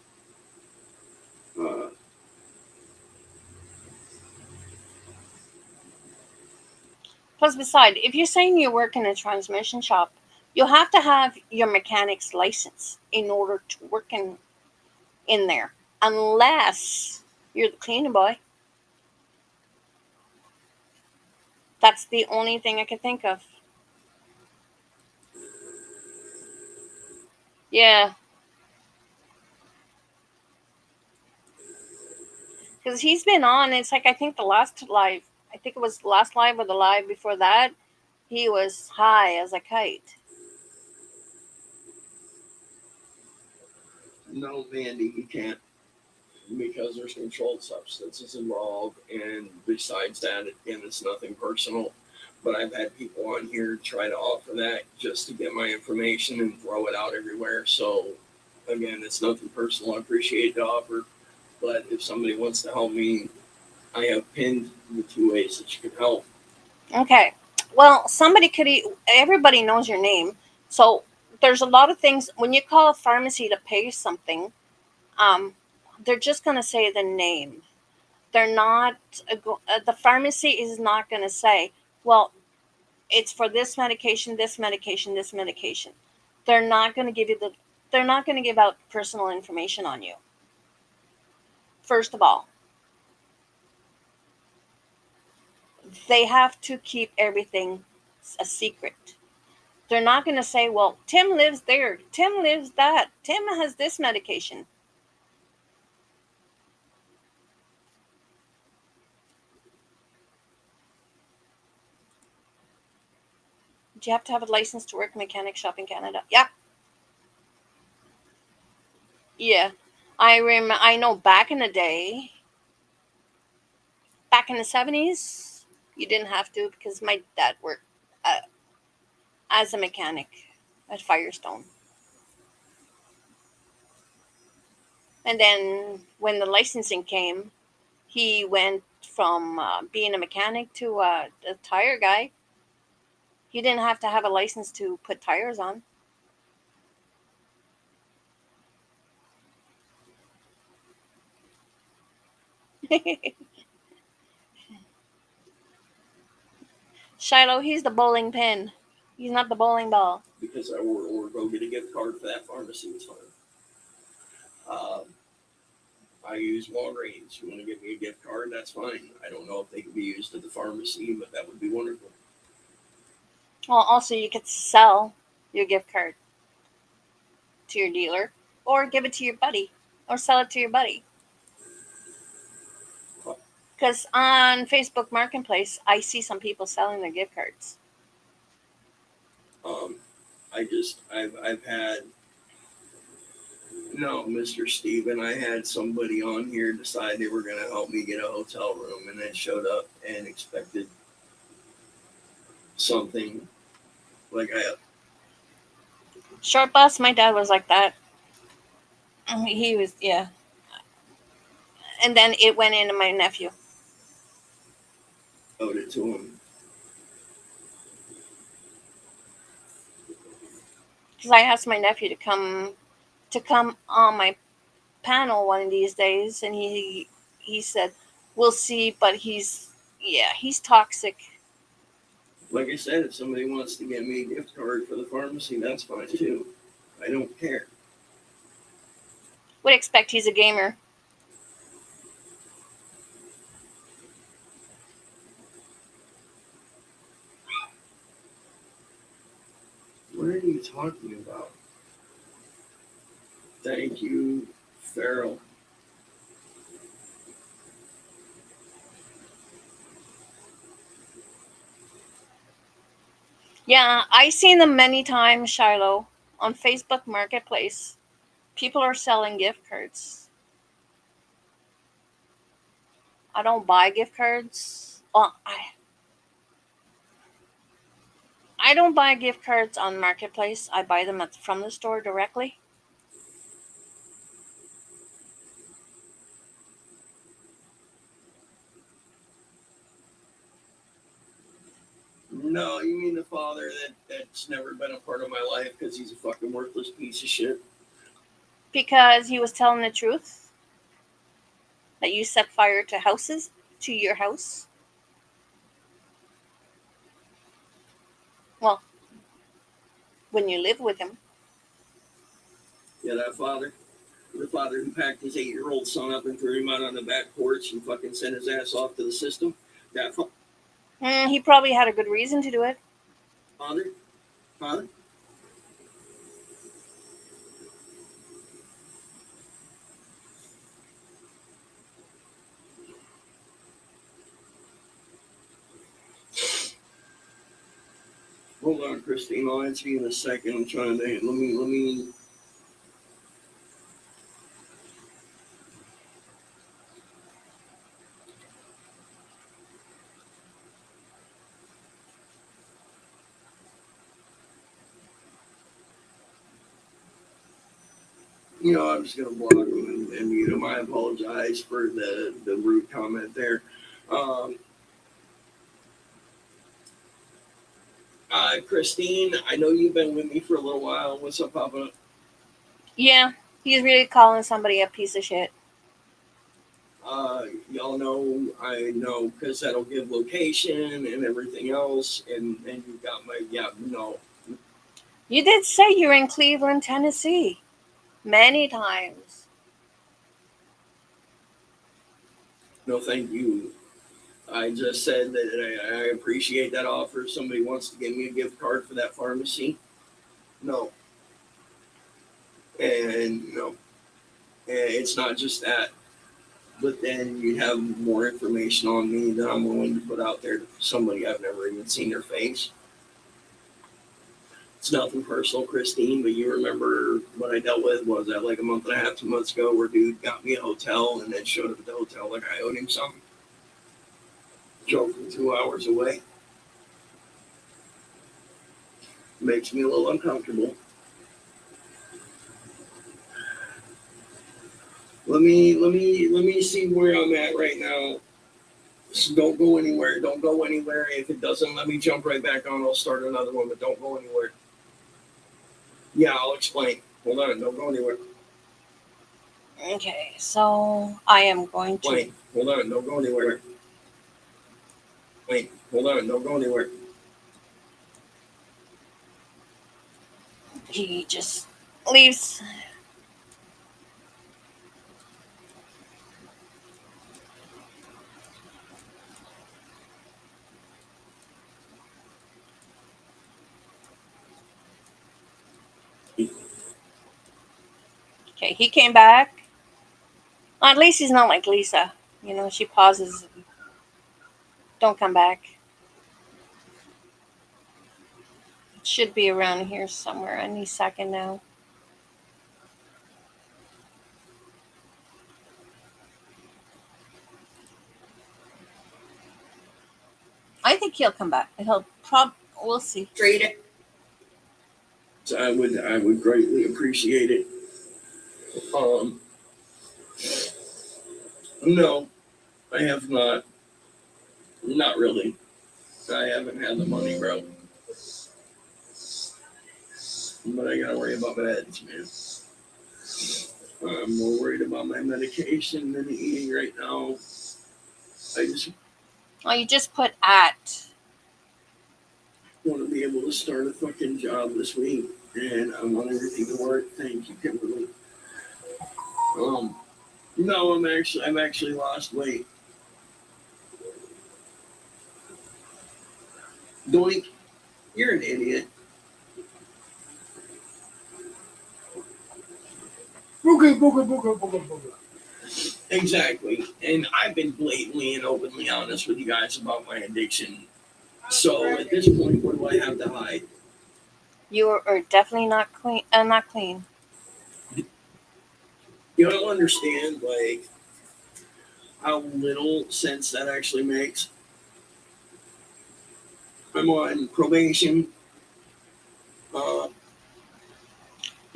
Plus, beside, if you're saying you work in a transmission shop, you have to have your mechanic's license in order to work in there, unless you're the cleaner boy. That's the only thing I could think of. Yeah, because he's been on. It's like I think the last live. I think it was the last live or the live before that. He was high as a kite. No, Mandy, you can't, because there's controlled substances involved, and besides that, again, it's nothing personal. But I've had people on here try to offer that just to get my information and throw it out everywhere. So, again, it's nothing personal. I appreciate the offer, but if somebody wants to help me, I have pinned the 2 ways that you can help. Okay. Well, somebody could. Everybody knows your name, so there's a lot of things when you call a pharmacy to pay something. Um, they're just gonna say the name. They're not. The pharmacy is not gonna say, well, it's for this medication, this medication, this medication. They're not gonna give you the. They're not gonna give out personal information on you. First of all, they have to keep everything a secret. They're not going to say, well, Tim lives there. Tim lives that. Tim has this medication. Do you have to have a license to work mechanic shop in Canada? Yeah. Yeah. I know back in the day, back in the 70s, you didn't have to because my dad worked uh, as a mechanic at Firestone. And then when the licensing came, he went from being a mechanic to a tire guy. He didn't have to have a license to put tires on. Shiloh, he's the bowling pin. He's not the bowling ball. Because I or go get a gift card for that pharmacy, it's fine. I use Walgreens. You want to give me a gift card? That's fine. I don't know if they can be used at the pharmacy, but that would be wonderful. Well, also, you could sell your gift card to your dealer or give it to your buddy or sell it to your buddy. Because on Facebook Marketplace, I see some people selling their gift cards. I've had, no, Mr. Steven, I had somebody on here decide they were going to help me get a hotel room and then showed up and expected something like Short bus, my dad was like that. He was, yeah. And then it went into my nephew. owed it to him. Because I asked my nephew to come on my panel one of these days, and he said, "We'll see," but he's toxic. Like I said, if somebody wants to get me a gift card for the pharmacy, that's fine too. I don't care. Would expect he's a gamer. What are you talking about? Thank you, Farrell. Yeah, I seen them many times, Shiloh, on Facebook Marketplace. People are selling gift cards. I don't buy gift cards. Well, I don't buy gift cards on Marketplace. I buy them from the store directly. No, you mean the father that's never been a part of my life because he's a fucking worthless piece of shit. Because he was telling the truth that you set fire to your house. Well, when you live with him. Yeah, that father. The father who packed his 8-year-old son up and threw him out on the back porch and fucking sent his ass off to the system. That He probably had a good reason to do it. father? Hold on, Christine. I'll answer you in a second. I'm trying to let me. I'm just gonna block him and mute him. I apologize for the rude comment there. Christine, I know you've been with me for a little while. What's up, Papa? Yeah, he's really calling somebody a piece of shit. Y'all know, I know, because that'll give location and everything else, and you got my, no. You did say you're in Cleveland, Tennessee. Many times. No, thank you. I just said that I appreciate that offer. If somebody wants to give me a gift card for that pharmacy, no. And, it's not just that. But then you have more information on me that I'm willing to put out there to somebody I've never even seen their face. It's nothing personal, Christine, but you remember what I dealt with was that like a month and a half, 2 months ago, where dude got me a hotel and then showed up at the hotel like I owed him something. Drove from 2 hours away. Makes me a little uncomfortable. Let me see where I'm at right now. So don't go anywhere. Don't go anywhere. If it doesn't let me jump right back on, I'll start another one, but don't go anywhere. Yeah, I'll explain. Hold on, don't go anywhere. Okay, so I am going to. Wait, hold on, don't go anywhere. Wait, hold on, don't go anywhere. He just leaves. Okay, he came back. At least he's not like Lisa. She pauses. Don't come back. It should be around here somewhere any second now. I think he'll come back. We'll see. Trade it. So I would greatly appreciate it. No, I have not. Not really. I haven't had the money, bro. But I gotta worry about meds, man. I'm more worried about my medication than eating right now. You just put at. Want to be able to start a fucking job this week, and I want everything to work. Thank you, Kimberly. No, I'm actually lost weight. Doink, you're an idiot. Exactly, and I've been blatantly and openly honest with you guys about my addiction. So at this point, what do I have to hide? You are definitely not clean. Not clean. You don't understand, like, how little sense that actually makes. I'm on probation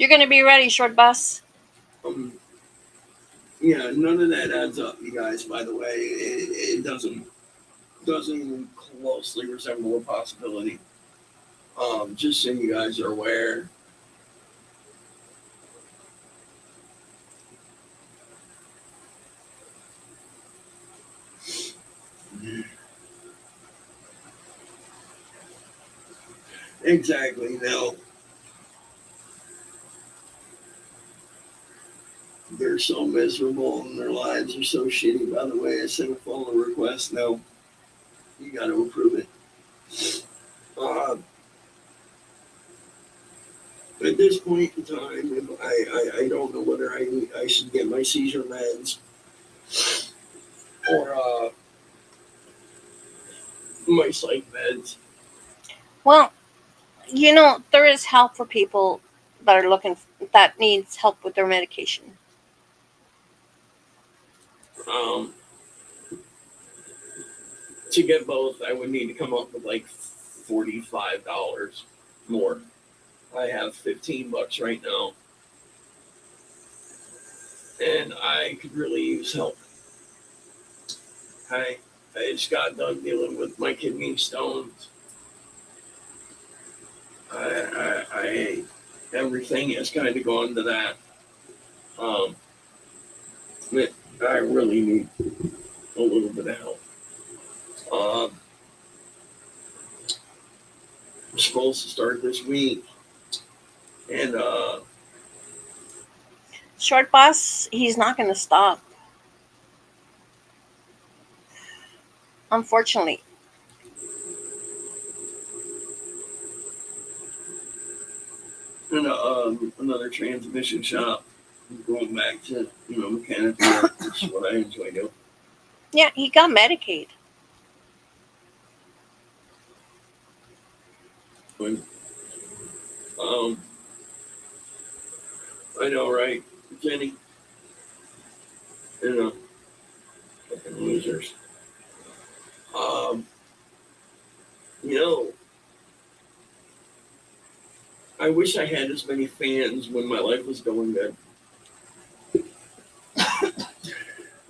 You're gonna be ready, short bus. Yeah, none of that adds up, you guys. By the way, it doesn't even closely resemble a possibility. Just so you guys are aware. Exactly. Now, they're so miserable and their lives are so shitty. By the way, I sent a follow request. Now, you got to approve it. Uh, at this point in time, I don't know whether I should get my seizure meds or my psych meds. Well, there is help for people that are that needs help with their medication. Um, to get both, I would need to come up with like $45 more. I have $15 right now, and I could really use help. I just got done dealing with my kidney stones. I everything has kind of gone to that. I really need a little bit of help. I'm supposed to start this week, and Short bus, he's not gonna stop. Unfortunately. another transmission shop. I'm going back to mechanical work, which is what I enjoy doing. Yeah, he got Medicaid. Um, I know, right, Jenny? Fucking losers. Um, you know, I wish I had as many fans when my life was going good.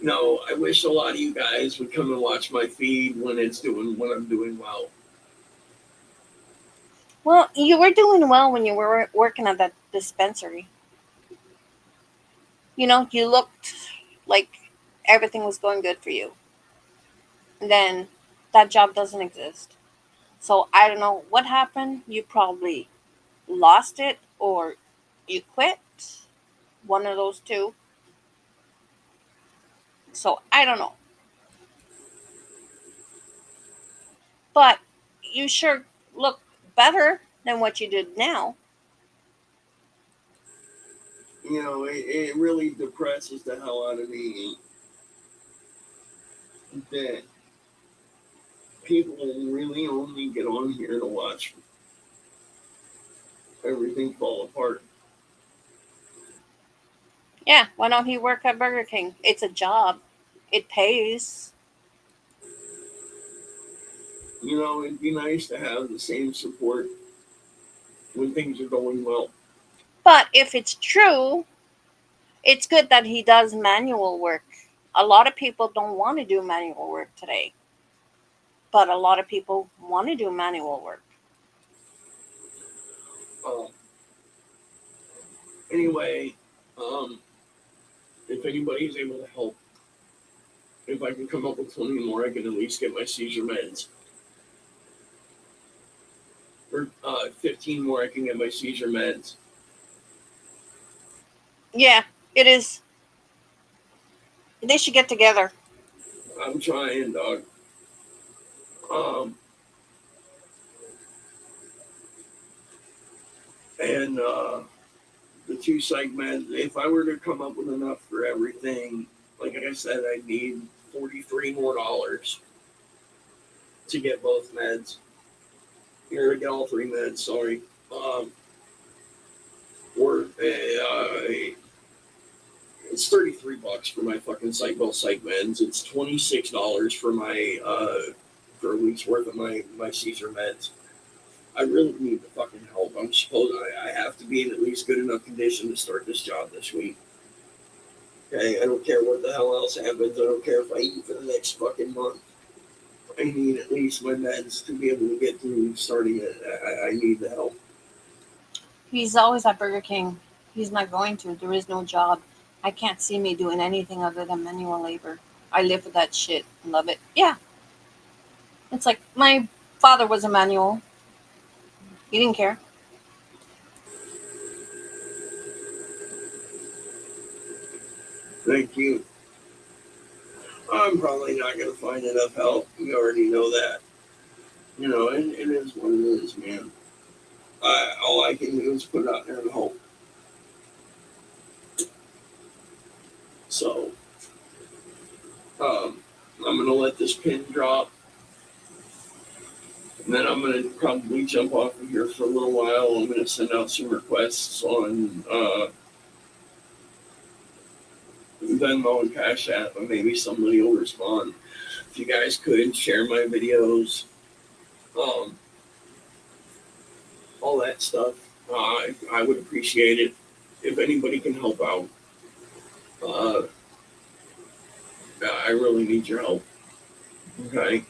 No, I wish a lot of you guys would come and watch my feed when I'm doing well. Well, you were doing well when you were working at that dispensary. You looked like everything was going good for you. And then that job doesn't exist. So I don't know what happened. You probably lost it or you quit. One of those two. So I don't know. But you sure look better than what you did now. It really depresses the hell out of me that people really only get on here to watch everything fall apart. Yeah, why don't he work at Burger King? It's a job. It pays. It'd be nice to have the same support when things are going well. But if it's true, it's good that he does manual work. A lot of people don't want to do manual work today, but a lot of people want to do manual work. Uh, anyway, if anybody's able to help, if I can come up with 20 more, I can at least get my seizure meds. Or 15 more, I can get my seizure meds. Yeah, it is. They should get together. I'm trying, dog. And the two psych meds, if I were to come up with enough for everything, like I said, I'd need $43 more to get both meds. Here to get all three meds, sorry. Or it's $33 for my fucking both psych meds. It's $26 for my for a week's worth of my seizure meds. I really need the fucking help. I have to be in at least good enough condition to start this job this week. Okay, I don't care what the hell else happens. I don't care if I eat for the next fucking month. I need at least my meds to be able to get through starting it. I need the help. He's always at Burger King. He's not going to. There is no job. I can't see me doing anything other than manual labor. I live with that shit and love it. Yeah. It's like my father was a manual. He didn't care. Thank you. I'm probably not going to find enough help. You already know that. You know, and it is what it is, man. All I can do is put out there and hope. So, I'm going to let this pin drop. And then I'm going to probably jump off of here for a little while. I'm going to send out some requests on Venmo and Cash App, and maybe somebody will respond. If you guys could share my videos, all that stuff, I would appreciate it. If anybody can help out, I really need your help. Okay,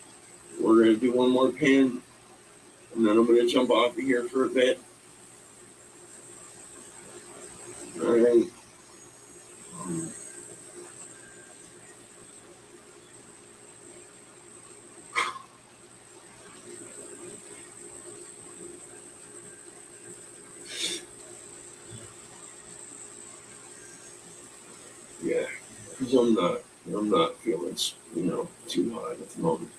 we're gonna do one more pin, and then I'm gonna jump off of here for a bit. All right. Yeah, because I'm not feeling, too hot at the moment.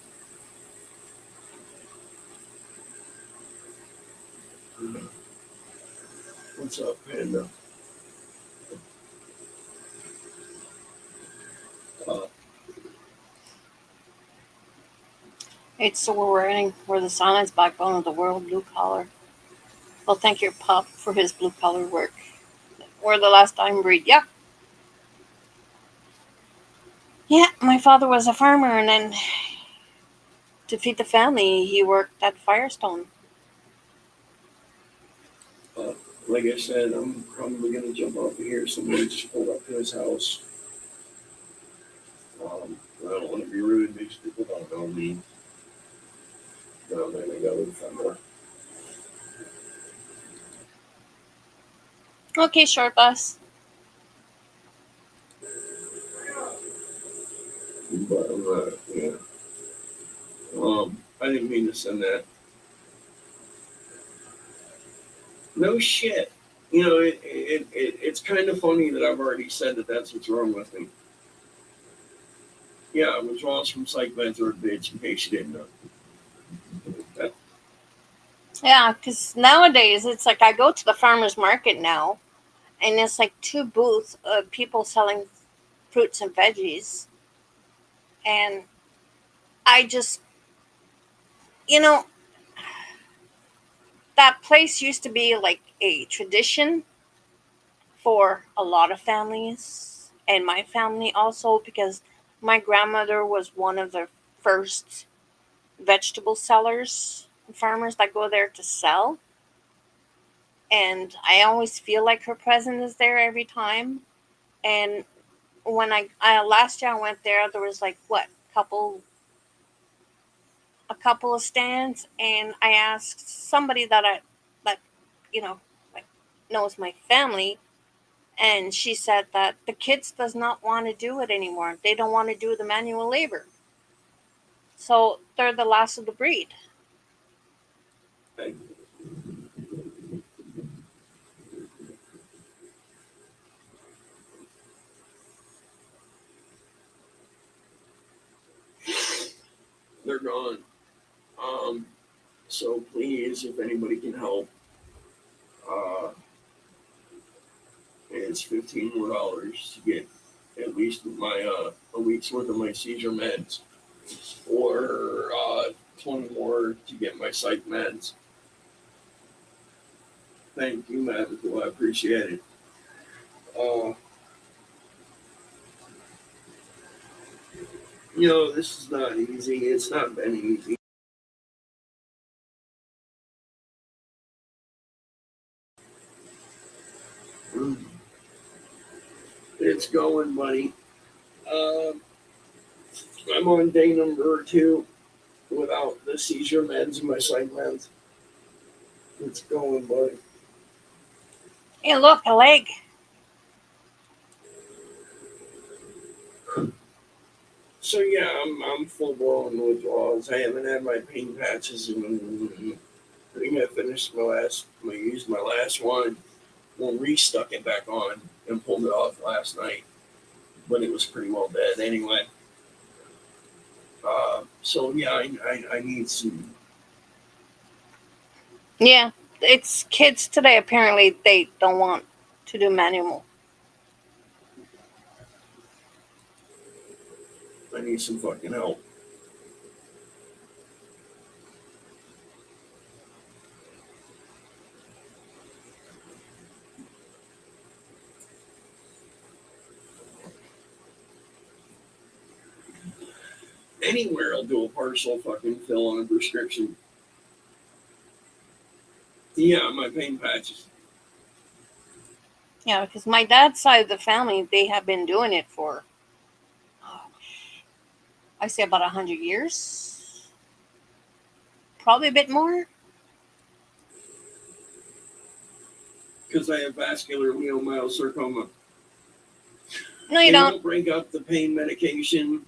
What's up, Panda? It's so we're the silence backbone of the world, blue collar. Well, thank your pup for his blue collar work. We're the last time breed. Yeah. Yeah, my father was a farmer, and then to feed the family, he worked at Firestone. Like I said, I'm probably gonna jump off of here. Somebody just pulled up to his house. I don't want to be rude. These people don't know me. No, then I got a little Okay, short bus. But I'm not, yeah. I didn't mean to send that. No shit. You know, it's kind of funny that I've already said that that's what's wrong with me. Yeah, withdrawals from psych meds are a bitch, in case you didn't know. Yeah, because nowadays it's like I go to the farmer's market now, and it's like two booths of people selling fruits and veggies. And I just, you know, that place used to be like a tradition for a lot of families, and my family also, because my grandmother was one of the first vegetable sellers, farmers that go there to sell. And I always feel like her presence is there every time. And when I last year I went there, there was like what a couple of stands, and I asked somebody that you know like knows my family, and she said that the kids does not want to do it anymore. They don't want to do the manual labor, so they're the last of the breed. Okay. They're gone. So please, if anybody can help, uh, it's $15 more to get at least a week's worth of my seizure meds, or 20 more to get my psych meds. Thank you, Magical. I appreciate it. Uh, this is not easy. It's not been easy. It's going, buddy. Um, I'm on day number 2 without the seizure meds and my psych meds. It's going, buddy. Hey, look, a leg. So yeah, I'm full blown withdrawals. I haven't had my pain patches in. I think I finished I used my last one. Well, restuck it back on and pulled it off last night, but it was pretty well dead anyway. So yeah, I need some. Yeah, it's kids today. Apparently, they don't want to do manual. I need some fucking help. Anywhere I'll do a partial fucking fill on a prescription. Yeah, my pain patches. Yeah, because my dad's side of the family, they have been doing it for, oh, I say about 100 years, probably a bit more. Because I have vascular leiomyosarcoma. No, you They don't. won't break up the pain medication.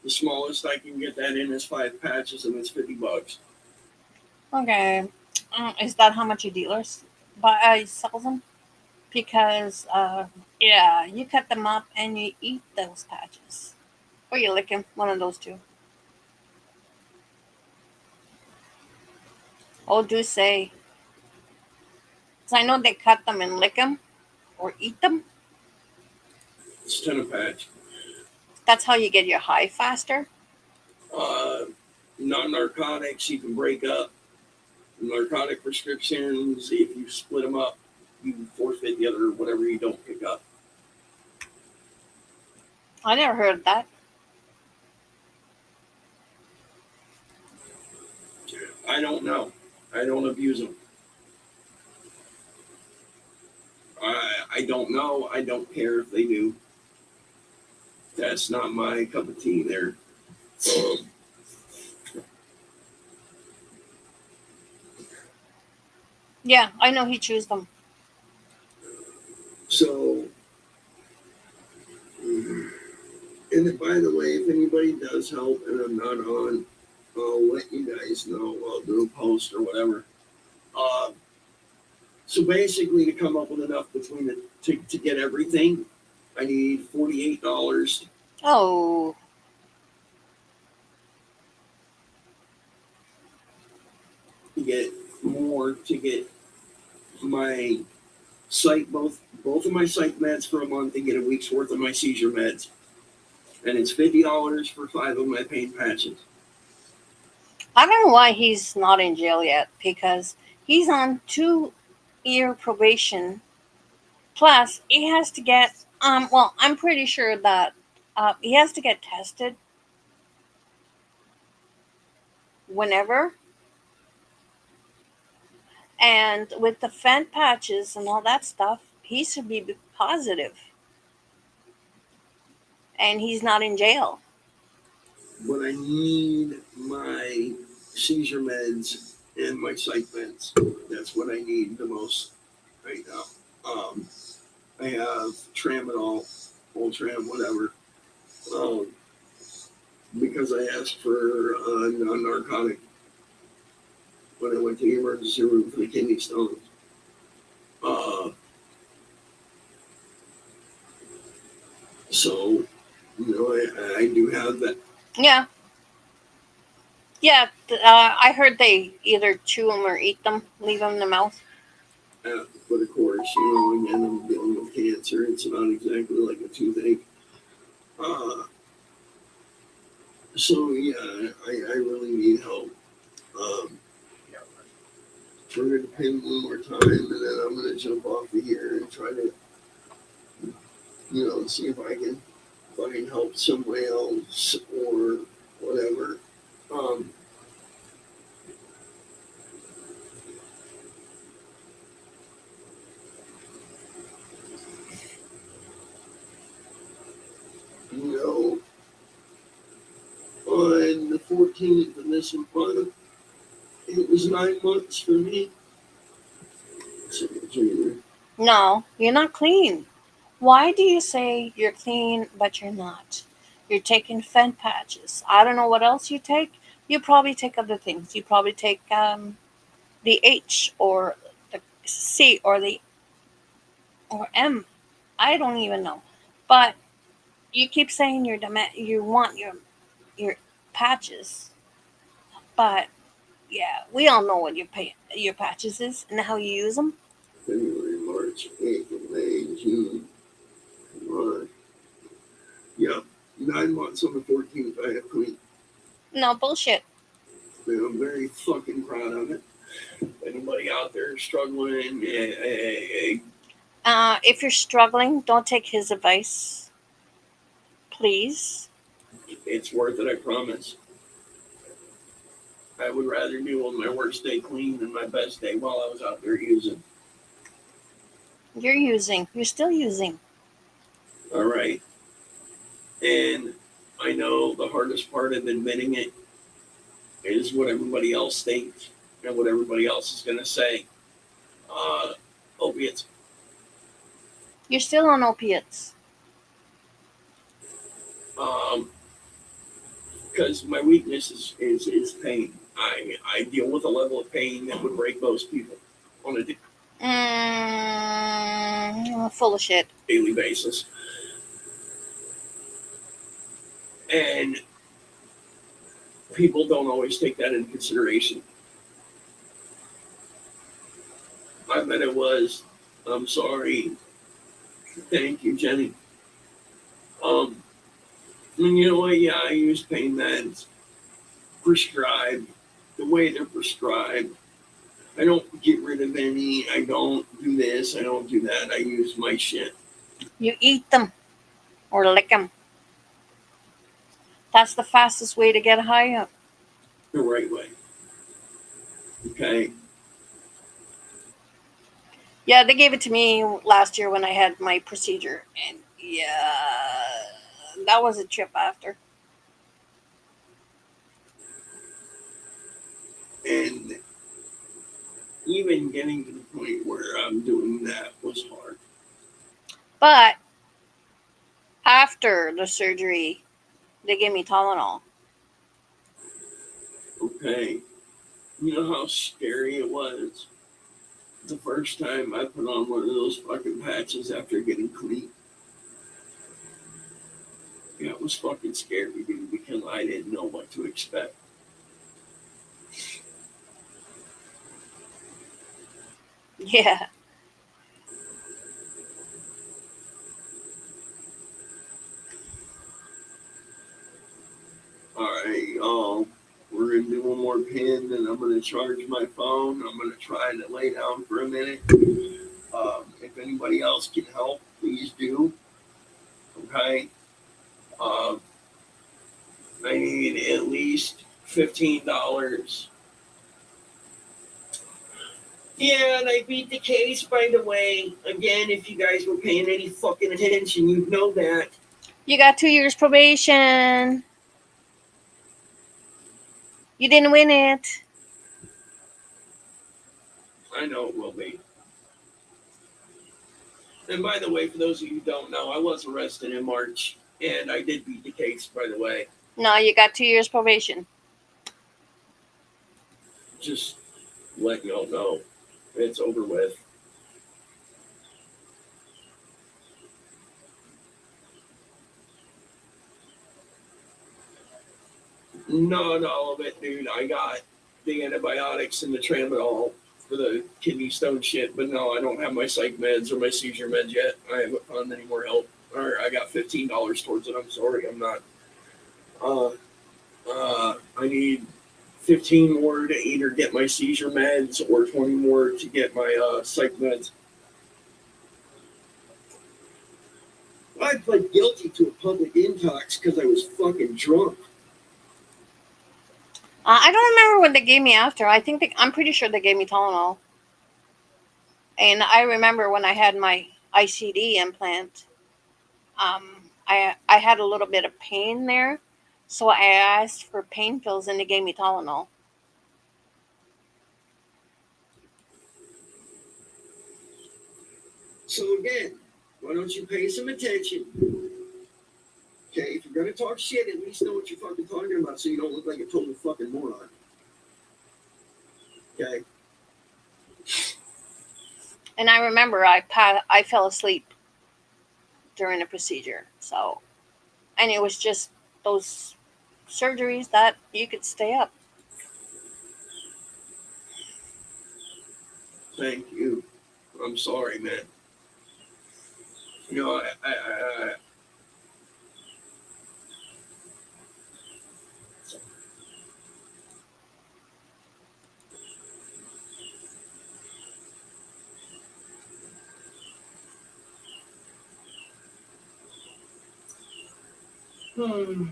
The smallest I can get that in is 5 patches, and it's $50. Okay, is that how much your dealers buy sells them? Because yeah, you cut them up and you eat those patches, or you lick them. One of those two. Oh, do say. 'Cause I know they cut them and lick them, or eat them. It's 10 a patch. That's how you get your high faster. Uh, Non-narcotics you can break up. Narcotic prescriptions, if you split them up, you forfeit the other whatever you don't pick up. I never heard of that. I don't know. I don't abuse them. I don't know. I don't care if they do. That's not my cup of tea there. Yeah, I know he chews them. So, and by the way, if anybody does help and I'm not on, I'll let you guys know. I'll do a post or whatever. So basically, to come up with enough between to get everything, I need $48 Oh, to get more to get my psych both of my psych meds for a month and get a week's worth of my seizure meds, and it's $50 for 5 of my pain patches. I don't know why he's not in jail yet, because he's on 2-year probation. Plus, he has to get well, I'm pretty sure that he has to get tested whenever. And with the fent patches and all that stuff, he should be positive. And he's not in jail. But I need my seizure meds and my psych meds. That's what I need the most right now. I have tramadol, Ultram, whatever, because I asked for a non-narcotic when I went to the emergency room for the kidney stones. So, I do have that. Yeah. Yeah, I heard they either chew them or eat them, leave them in the mouth. But of course, again, I'm dealing with cancer. It's not exactly like a toothache. So yeah, I really need help. We're going to pin one more time, and then I'm going to jump off of here and try to, see if I can find help somewhere else or whatever. Um, 14th of this month. It was 9 months for me. Surgery. No, you're not clean. Why do you say you're clean, but you're not? You're taking Fent patches. I don't know what else you take. You probably take other things. You probably take the H or the C or the or M. I don't even know. But you keep saying you want your patches, but yeah, we all know what your patches is and how you use them. February, March, April, May, June, July. Yeah, 9 months on the 14th I have clean. No bullshit. And I'm very fucking proud of it. Anybody out there struggling, If you're struggling, don't take his advice, please. it's worth it, I promise. I would rather deal with my worst day clean than my best day while I was out there using. You're still using. All right. And I know the hardest part of admitting it is what everybody else thinks and what everybody else is going to say. Opiates. You're still on opiates. Because my weakness is pain. I deal with a level of pain that would break most people on a Full of shit. daily basis. And people don't always take that into consideration. I bet it was. I'm sorry. Thank you, Jenny. And you know what? Yeah, I use pain meds prescribed the way they're prescribed. I don't get rid of any. I don't do this. I don't do that. I use my shit You eat them or lick them. That's the fastest way to get high up. the right way. Okay. Yeah, they gave it to me last year when I had my procedure, and yeah, that was a trip after. And even getting to the point where I'm doing that was hard. But after the surgery, they gave me Tylenol. Okay. You know how scary it was the first time I put on one of those fucking patches after getting clean? Yeah, it was fucking scary, dude, because I didn't know what to expect. Yeah. All right, we're gonna do one more pin, and I'm gonna charge my phone. I'm gonna try to lay down for a minute. If anybody else can help, please do. Okay. I need at least $15. Yeah, and I beat the case, by the way. Again, if you guys were paying any fucking attention, you'd know that. You got 2 years probation. You didn't win it. I know it will be. And by the way, for those of you who don't know, I was arrested in March, and I did beat the case, by the way. No, you got 2 years probation. Just letting y'all know it's over with. Not all of it, dude. I got the antibiotics and the tramadol for the kidney stone shit, but no, I don't have my psych meds or my seizure meds yet. I haven't found any more help. Or I got $15 towards it. I'm sorry, I'm not. I need 15 more to either get my seizure meds or 20 more to get my psych meds. I pled guilty to a public intox because I was fucking drunk. I don't remember what they gave me after. I'm pretty sure they gave me Tylenol. And I remember when I had my ICD implant, I had a little bit of pain there, So I asked for pain pills and they gave me Tylenol. So again, why don't you pay some attention? Okay, if you're gonna talk shit, at least know what you're fucking talking about, so you don't look like a total fucking moron. Okay. And I remember I fell asleep during the procedure. So, and it was just those surgeries that you could stay up. Thank you. I'm sorry, man. You know, Hmm.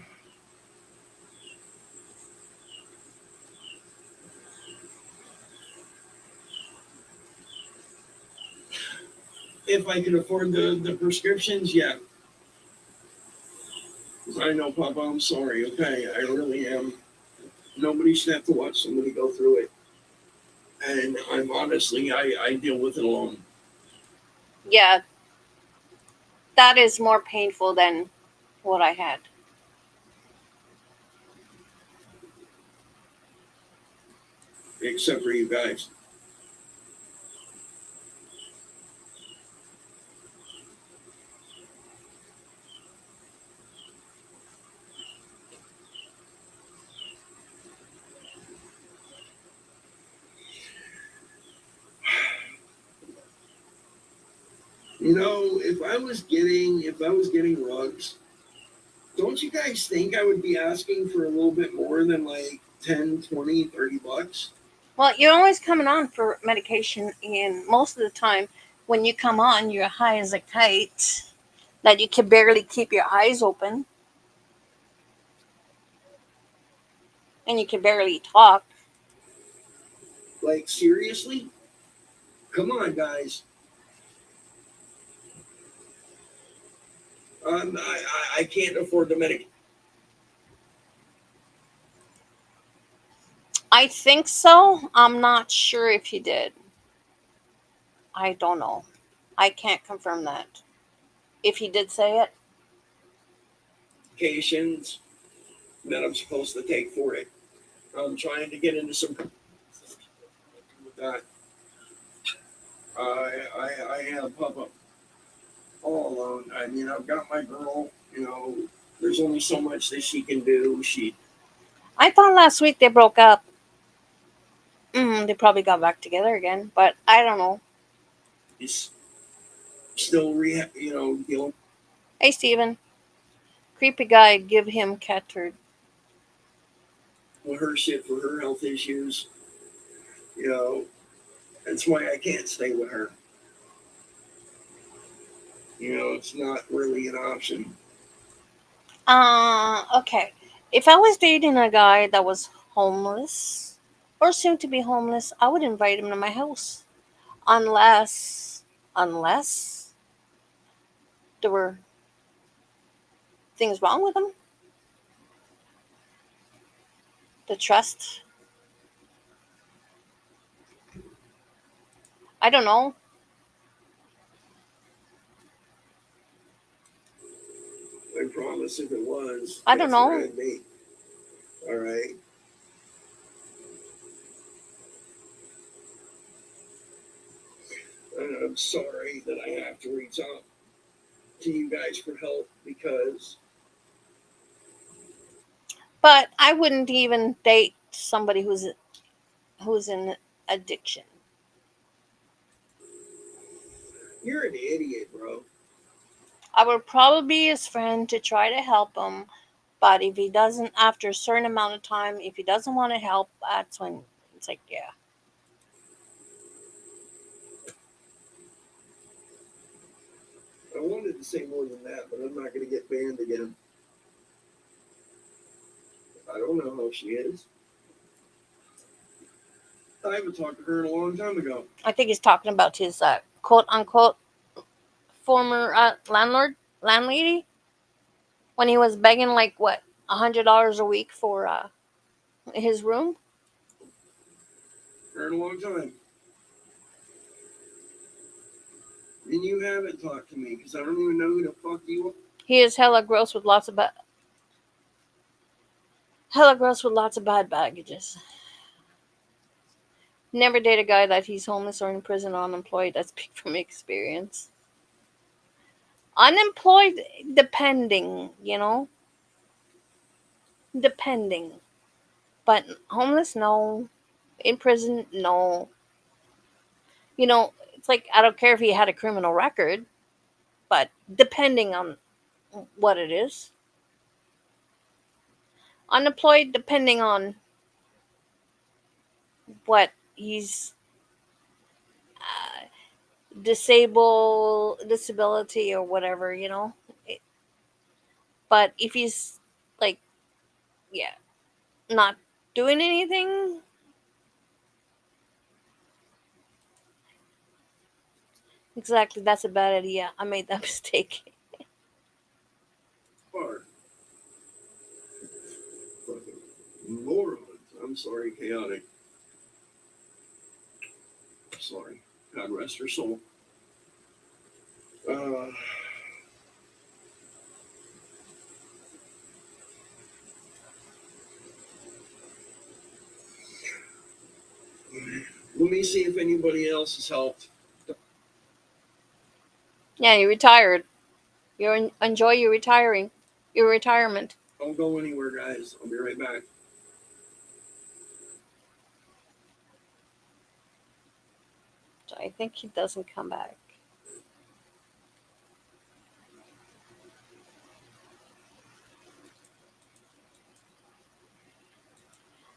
If I can afford the prescriptions, yeah. I know, Papa, I'm sorry, okay? I really am. Nobody should have to watch somebody go through it. And I'm honestly, I deal with it alone. Yeah, that is more painful than what I had. Except for you guys. You know, if I was getting rugs, don't you guys think I would be asking for a little bit more than like 10, 20, $30? Well, you're always coming on for medication, and most of the time, when you come on, you're high as a kite, that you can barely keep your eyes open, and you can barely talk. Like, seriously? Come on, guys. I can't afford the medic. I think so. I'm not sure if he did. I don't know. I can't confirm that. If he did say it, Medications that I'm supposed to take for it. I'm trying to get into some with that. I have Papa all alone. I mean, I've got my girl. You know, there's only so much that she can do. She I thought last week they broke up. They probably got back together again, but I don't know. is still dealing Hey, Steven. Creepy guy, give him cat turd. with her shit for her health issues. You know, that's why I can't stay with her. You know, it's not really an option. Okay. If I was dating a guy that was homeless or soon to be homeless, I would invite him to my house. Unless there were things wrong with him. The trust. I don't know. I promise if it was, I don't that's where know. I'd be. All right. And I'm sorry that I have to reach out to you guys for help because But I wouldn't even date somebody who's in addiction. you're an idiot, bro. I would probably be his friend to try to help him. But if he doesn't, after a certain amount of time, if he doesn't want to help, that's when it's like, yeah. I wanted to say more than that, but I'm not going to get banned again. I don't know how she is. I haven't talked to her in a long time ago. I think he's talking about his quote unquote former landlady when he was begging like what $100 a week for his room. For a long time. And you haven't talked to me because I don't even know who the fuck you are. He is hella gross with lots of bad baggages. Never date a guy that he's homeless or in prison or unemployed. I speak from experience. Unemployed, depending, depending. But homeless, no. In prison, no. It's like I don't care if he had a criminal record, but depending on what it is. Unemployed, depending on what he's disability or whatever. But if he's like, yeah, not doing anything, exactly, that's a bad idea. I made that mistake. Are fucking morons. I'm sorry, chaotic. Sorry. God rest her soul. Let me see if anybody else has helped. Yeah, you retired. Enjoy your retirement. Don't go anywhere, guys. I'll be right back. So I think he doesn't come back.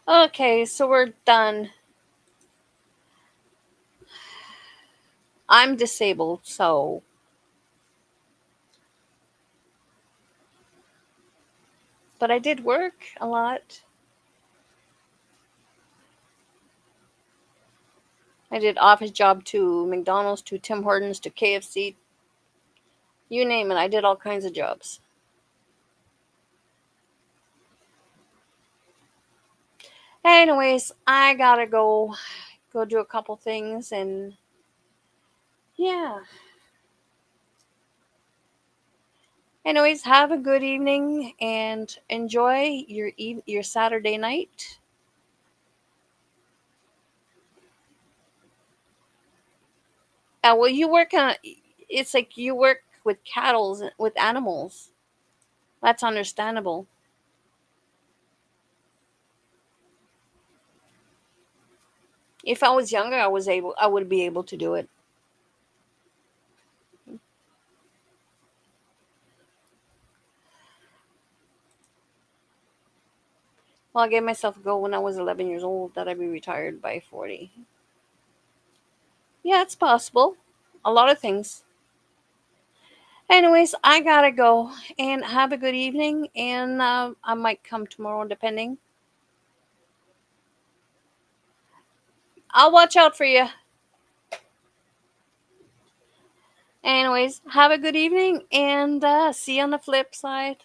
Okay, so we're done. I'm disabled, so but I did work a lot. I did office job to McDonald's, to Tim Hortons, to KFC. You name it, I did all kinds of jobs. Anyways, I gotta go do a couple things, and yeah. Anyways, have a good evening and enjoy your Saturday night. Well, you work on. It's like you work with cattle, with animals. That's understandable. If I was younger, I would be able to do it. Well, I gave myself a goal when I was 11 years old that I'd be retired by 40. Yeah, it's possible. A lot of things. Anyways, I gotta go and have a good evening, and I might come tomorrow, depending. I'll watch out for you. Anyways, have a good evening, and see you on the flip side.